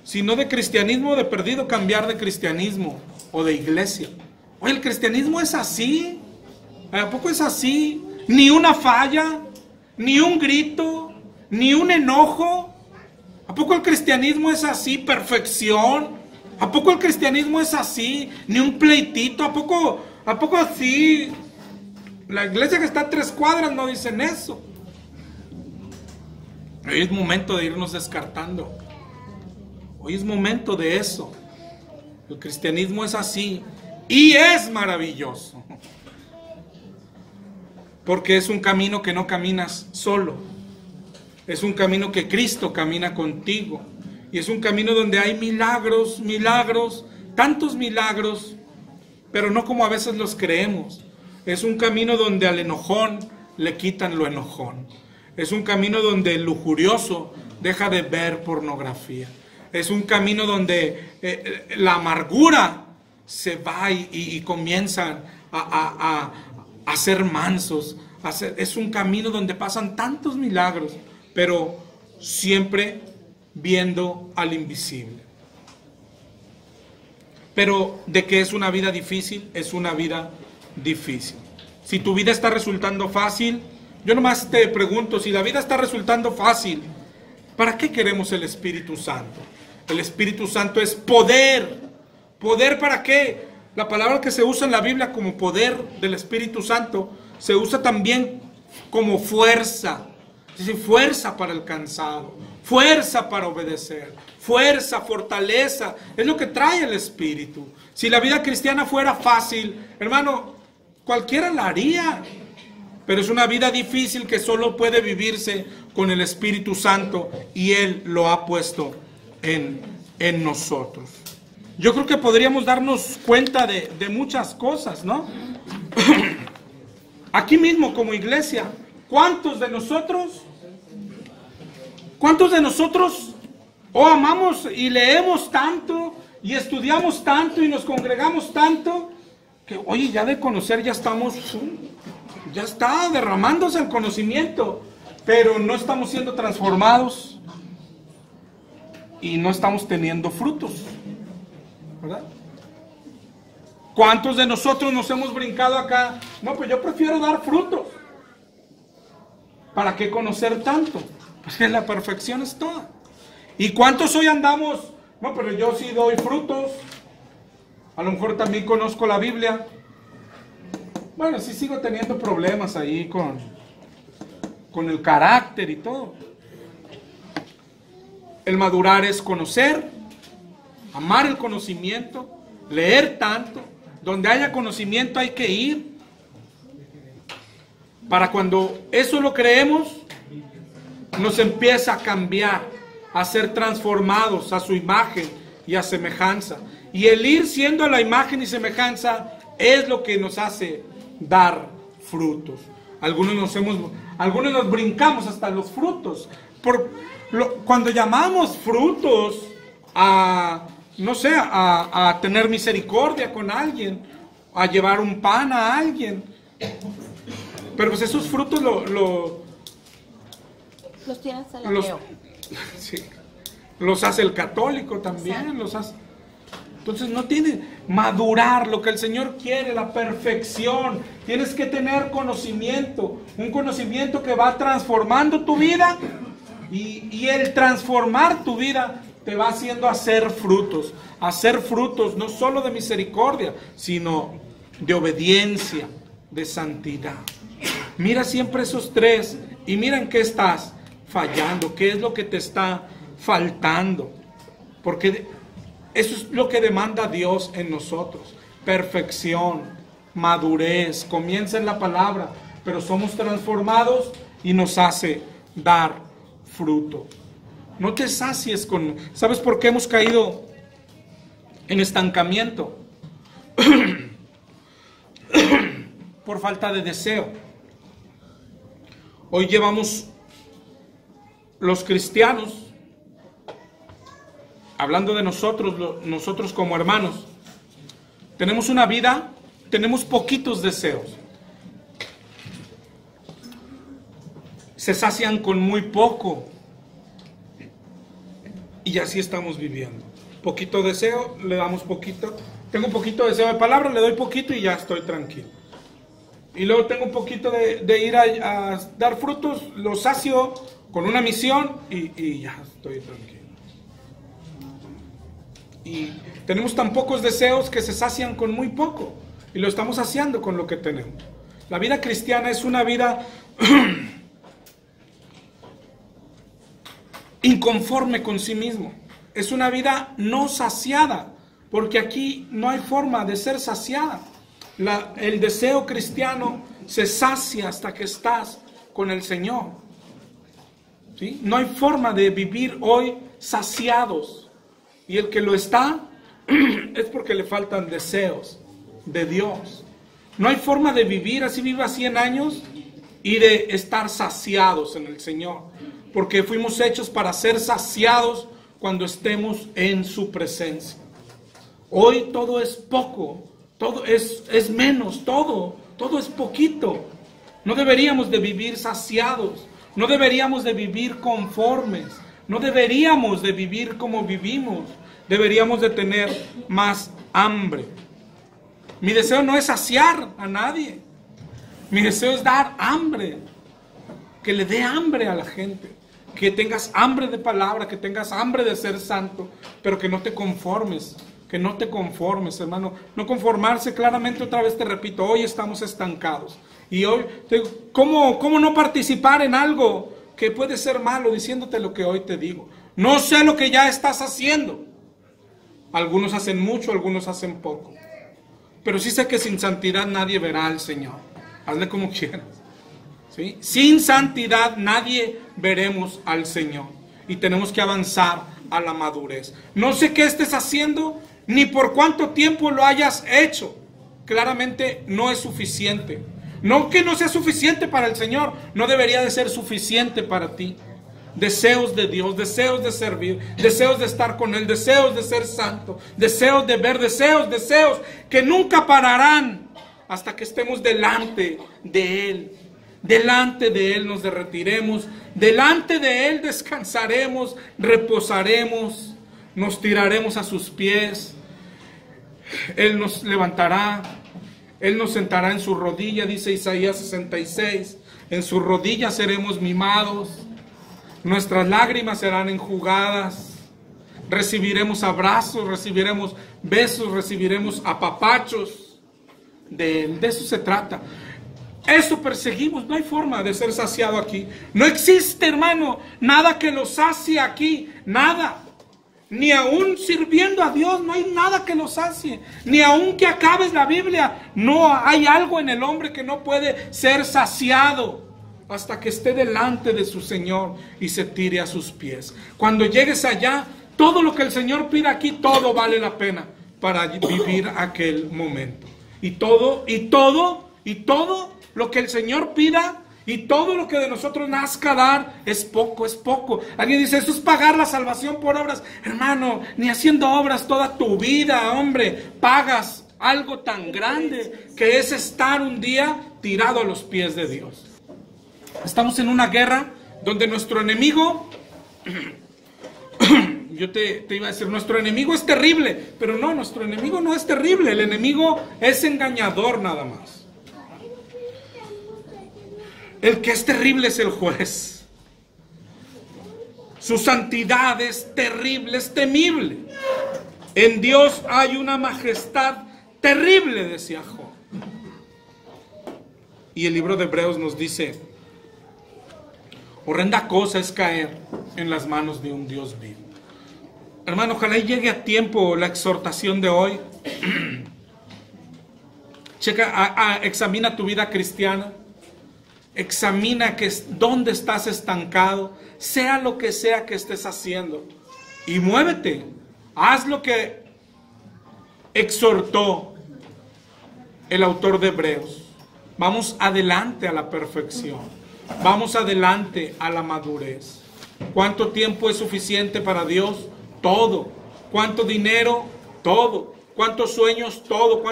Si no de cristianismo, de perdido cambiar de cristianismo o de iglesia. Oye, el cristianismo es así. ¿A poco es así? Ni una falla, ni un grito, ni un enojo. ¿A poco el cristianismo es así? Perfección. ¿A poco el cristianismo es así? Ni un pleitito. ¿A poco así? La iglesia que está a 3 cuadras no dicen eso. Hoy es momento de irnos descartando. Hoy es momento de eso. El cristianismo es así y es maravilloso. Porque es un camino que no caminas solo. Es un camino que Cristo camina contigo. Y es un camino donde hay milagros, tantos milagros, pero no como a veces los creemos. Es un camino donde al enojón le quitan lo enojón. Es un camino donde el lujurioso deja de ver pornografía. Es un camino donde la amargura se va y comienzan a ser mansos. Es un camino donde pasan tantos milagros, pero siempre viendo al invisible. Pero ¿de qué es una vida difícil? Es una vida difícil. Si tu vida está resultando fácil, yo nomás te pregunto, si la vida está resultando fácil, ¿para qué queremos el Espíritu Santo? El Espíritu Santo es poder. ¿Poder para qué? La palabra que se usa en la Biblia como poder del Espíritu Santo se usa también como fuerza. Dice fuerza para el cansado, fuerza para obedecer, fuerza, fortaleza. Es lo que trae el Espíritu. Si la vida cristiana fuera fácil, hermano, cualquiera la haría. Pero es una vida difícil que solo puede vivirse con el Espíritu Santo y Él lo ha puesto en nosotros. Yo creo que podríamos darnos cuenta de muchas cosas, ¿no? Aquí mismo como iglesia, ¿cuántos de nosotros amamos y leemos tanto y estudiamos tanto y nos congregamos tanto que, oye, ya de conocer ya está derramándose el conocimiento, pero no estamos siendo transformados y no estamos teniendo frutos, ¿verdad? ¿Cuántos de nosotros nos hemos brincado acá? No, pues yo prefiero dar frutos. ¿Para qué conocer tanto? Pues la perfección es toda. ¿Y cuántos hoy andamos? No, pero yo sí doy frutos. A lo mejor también conozco la Biblia. Bueno, sí sigo teniendo problemas ahí con el carácter y todo. El madurar es conocer, amar el conocimiento, leer tanto. Donde haya conocimiento hay que ir. Para cuando eso lo creemos, nos empieza a cambiar, a ser transformados a su imagen y a semejanza. Y el ir siendo a la imagen y semejanza es lo que nos hace dar frutos. Algunos nos brincamos hasta los frutos. Cuando llamamos frutos no sé, a tener misericordia con alguien, a llevar un pan a alguien. Pero pues esos frutos los tiene hasta el ateo. Sí, los hace el católico también, los hace. Entonces no tiene madurar lo que el Señor quiere, la perfección. Tienes que tener conocimiento, un conocimiento que va transformando tu vida y el transformar tu vida te va haciendo hacer frutos no solo de misericordia, sino de obediencia, de santidad. Mira siempre esos tres y mira en qué estás fallando, qué es lo que te está faltando, porque eso es lo que demanda Dios en nosotros, perfección, madurez, comienza en la palabra, pero somos transformados y nos hace dar fruto. No te sacies con... ¿Sabes por qué hemos caído en estancamiento? Por falta de deseo. Hoy llevamos los cristianos, hablando de nosotros como hermanos, tenemos una vida, tenemos poquitos deseos. Se sacian con muy poco. Y así estamos viviendo. Poquito deseo, le damos poquito. Tengo un poquito deseo de palabra, le doy poquito y ya estoy tranquilo. Y luego tengo un poquito de ir a dar frutos, lo sacio con una misión y ya estoy tranquilo. Y tenemos tan pocos deseos que se sacian con muy poco. Y lo estamos saciando con lo que tenemos. La vida cristiana es una vida inconforme con sí mismo. Es una vida no saciada, porque aquí no hay forma de ser saciada. El deseo cristiano se sacia hasta que estás con el Señor. ¿Sí? No hay forma de vivir hoy saciados. Y el que lo está es porque le faltan deseos de Dios. No hay forma de vivir así, viva 100 años y de estar saciados en el Señor. Porque fuimos hechos para ser saciados cuando estemos en su presencia. Hoy todo es poco, todo es menos, todo es poquito. No deberíamos de vivir saciados, no deberíamos de vivir conformes, no deberíamos de vivir como vivimos, deberíamos de tener más hambre. Mi deseo no es saciar a nadie, mi deseo es dar hambre, que le dé hambre a la gente. Que tengas hambre de palabra, que tengas hambre de ser santo, pero que no te conformes, hermano. No conformarse, claramente otra vez te repito, hoy estamos estancados. Y hoy, ¿cómo no participar en algo que puede ser malo diciéndote lo que hoy te digo? No sé lo que ya estás haciendo. Algunos hacen mucho, algunos hacen poco. Pero sí sé que sin santidad nadie verá al Señor. Hazle como quieras. ¿Sí? Sin santidad nadie veremos al Señor. Y tenemos que avanzar a la madurez. No sé qué estés haciendo, ni por cuánto tiempo lo hayas hecho. Claramente no es suficiente. No que no sea suficiente para el Señor, no debería de ser suficiente para ti. Deseos de Dios, deseos de servir, deseos de estar con Él, deseos de ser santo, deseos de ver, deseos que nunca pararán hasta que estemos delante de Él. Delante de Él nos derretiremos, delante de Él descansaremos, reposaremos, nos tiraremos a sus pies. Él nos levantará, Él nos sentará en su rodilla, dice Isaías 66, en su rodilla seremos mimados, nuestras lágrimas serán enjugadas, recibiremos abrazos, recibiremos besos, recibiremos apapachos de Él. De eso se trata. Eso perseguimos, no hay forma de ser saciado aquí. No existe, hermano, nada que lo sacie aquí, nada. Ni aún sirviendo a Dios, no hay nada que lo sacie. Ni aún que acabes la Biblia, no hay algo en el hombre que no puede ser saciado hasta que esté delante de su Señor y se tire a sus pies. Cuando llegues allá, todo lo que el Señor pida aquí, todo vale la pena para vivir aquel momento. Y todo lo que el Señor pida y todo lo que de nosotros nazca dar es poco, es poco. Alguien dice, eso es pagar la salvación por obras. Hermano, ni haciendo obras toda tu vida, hombre, pagas algo tan grande que es estar un día tirado a los pies de Dios. Estamos en una guerra donde nuestro enemigo, yo te iba a decir, nuestro enemigo es terrible, pero no, nuestro enemigo no es terrible, el enemigo es engañador nada más. El que es terrible es el juez. Su santidad es terrible, es temible. En Dios hay una majestad terrible, decía Job. Y el libro de Hebreos nos dice, horrenda cosa es caer en las manos de un Dios vivo. Hermano, ojalá llegue a tiempo la exhortación de hoy. Examina tu vida cristiana. Examina dónde estás estancado, sea lo que sea que estés haciendo. Y muévete. Haz lo que exhortó el autor de Hebreos. Vamos adelante a la perfección. Vamos adelante a la madurez. ¿Cuánto tiempo es suficiente para Dios? Todo. ¿Cuánto dinero? Todo. ¿Cuántos sueños? Todo.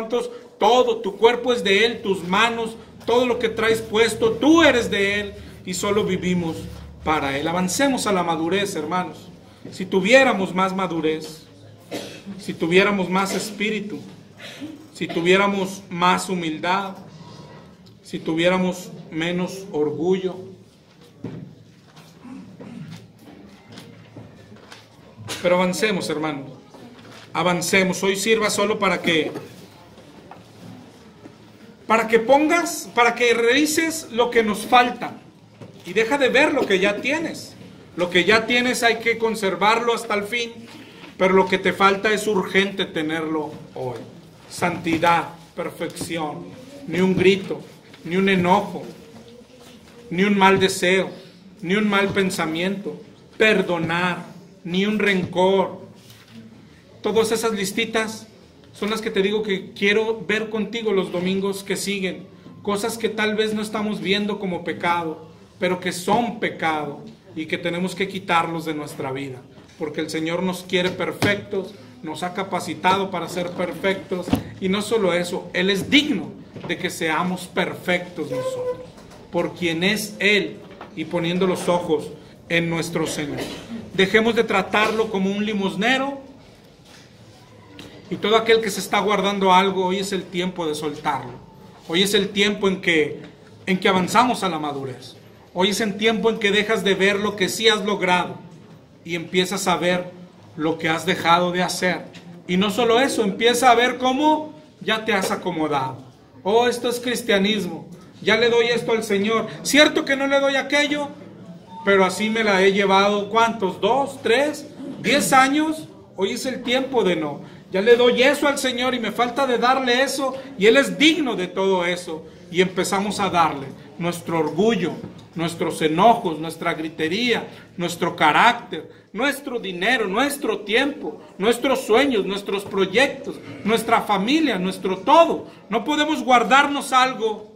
Todo. Tu cuerpo es de Él, tus manos, todo lo que traes puesto, tú eres de Él y solo vivimos para Él. Avancemos a la madurez, hermanos. Si tuviéramos más madurez, si tuviéramos más espíritu, si tuviéramos más humildad, si tuviéramos menos orgullo. Pero avancemos, hermanos. Avancemos. Hoy sirva solo para que revises lo que nos falta y deja de ver lo que ya tienes. Lo que ya tienes hay que conservarlo hasta el fin, pero lo que te falta es urgente tenerlo hoy. Santidad, perfección, ni un grito, ni un enojo, ni un mal deseo, ni un mal pensamiento, perdonar, ni un rencor. Todas esas listitas son las que te digo que quiero ver contigo los domingos que siguen. Cosas que tal vez no estamos viendo como pecado, pero que son pecado y que tenemos que quitarlos de nuestra vida. Porque el Señor nos quiere perfectos, nos ha capacitado para ser perfectos. Y no solo eso, Él es digno de que seamos perfectos nosotros. Por quien es Él y poniendo los ojos en nuestro Señor. Dejemos de tratarlo como un limosnero. Y todo aquel que se está guardando algo, hoy es el tiempo de soltarlo. Hoy es el tiempo en que avanzamos a la madurez. Hoy es el tiempo en que dejas de ver lo que sí has logrado y empiezas a ver lo que has dejado de hacer. Y no solo eso, empieza a ver cómo ya te has acomodado. Oh, esto es cristianismo. Ya le doy esto al Señor. Cierto que no le doy aquello, pero así me la he llevado. ¿Cuántos? ¿2, 3, 10 años? Hoy es el tiempo de no. Ya le doy eso al Señor y me falta de darle eso y Él es digno de todo eso. Y empezamos a darle nuestro orgullo, nuestros enojos, nuestra gritería, nuestro carácter, nuestro dinero, nuestro tiempo, nuestros sueños, nuestros proyectos, nuestra familia, nuestro todo. No podemos guardarnos algo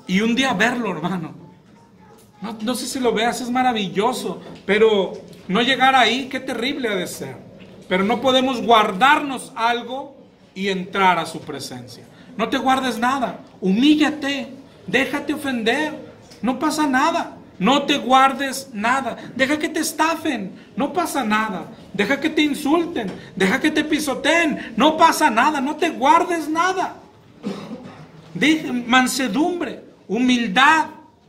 y un día verlo, hermano. No sé si lo veas, es maravilloso, pero no llegar ahí, qué terrible ha de ser. Pero no podemos guardarnos algo y entrar a su presencia. No te guardes nada, humíllate, déjate ofender, no pasa nada. No te guardes nada, deja que te estafen, no pasa nada. Deja que te insulten, deja que te pisoteen, no pasa nada, no te guardes nada. Mansedumbre, humildad.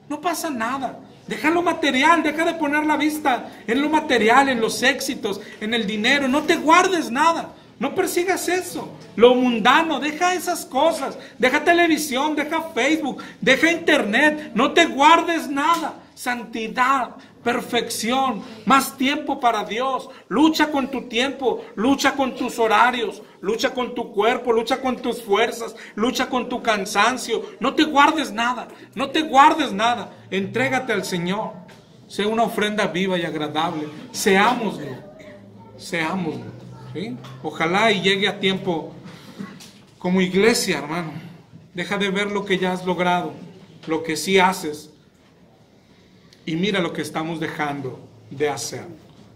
No pasa nada. Deja lo material, deja de poner la vista en lo material, en los éxitos, en el dinero. No te guardes nada. No persigas eso. Lo mundano, deja esas cosas. Deja televisión, deja Facebook, deja internet. No te guardes nada. Santidad, perfección, más tiempo para Dios. Lucha con tu tiempo, lucha con tus horarios, lucha con tu cuerpo, lucha con tus fuerzas, lucha con tu cansancio. No te guardes nada, no te guardes nada. Entrégate al Señor. Sea una ofrenda viva y agradable. Seámoslo, seámoslo. ¿Sí? Ojalá y llegue a tiempo como iglesia, hermano. Deja de ver lo que ya has logrado, lo que sí haces. Y mira lo que estamos dejando de hacer.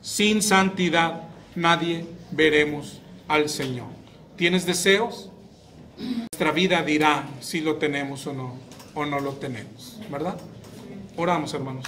Sin santidad nadie veremos al Señor. ¿Tienes deseos? Nuestra vida dirá si lo tenemos o no lo tenemos, ¿verdad? Oramos, hermanos.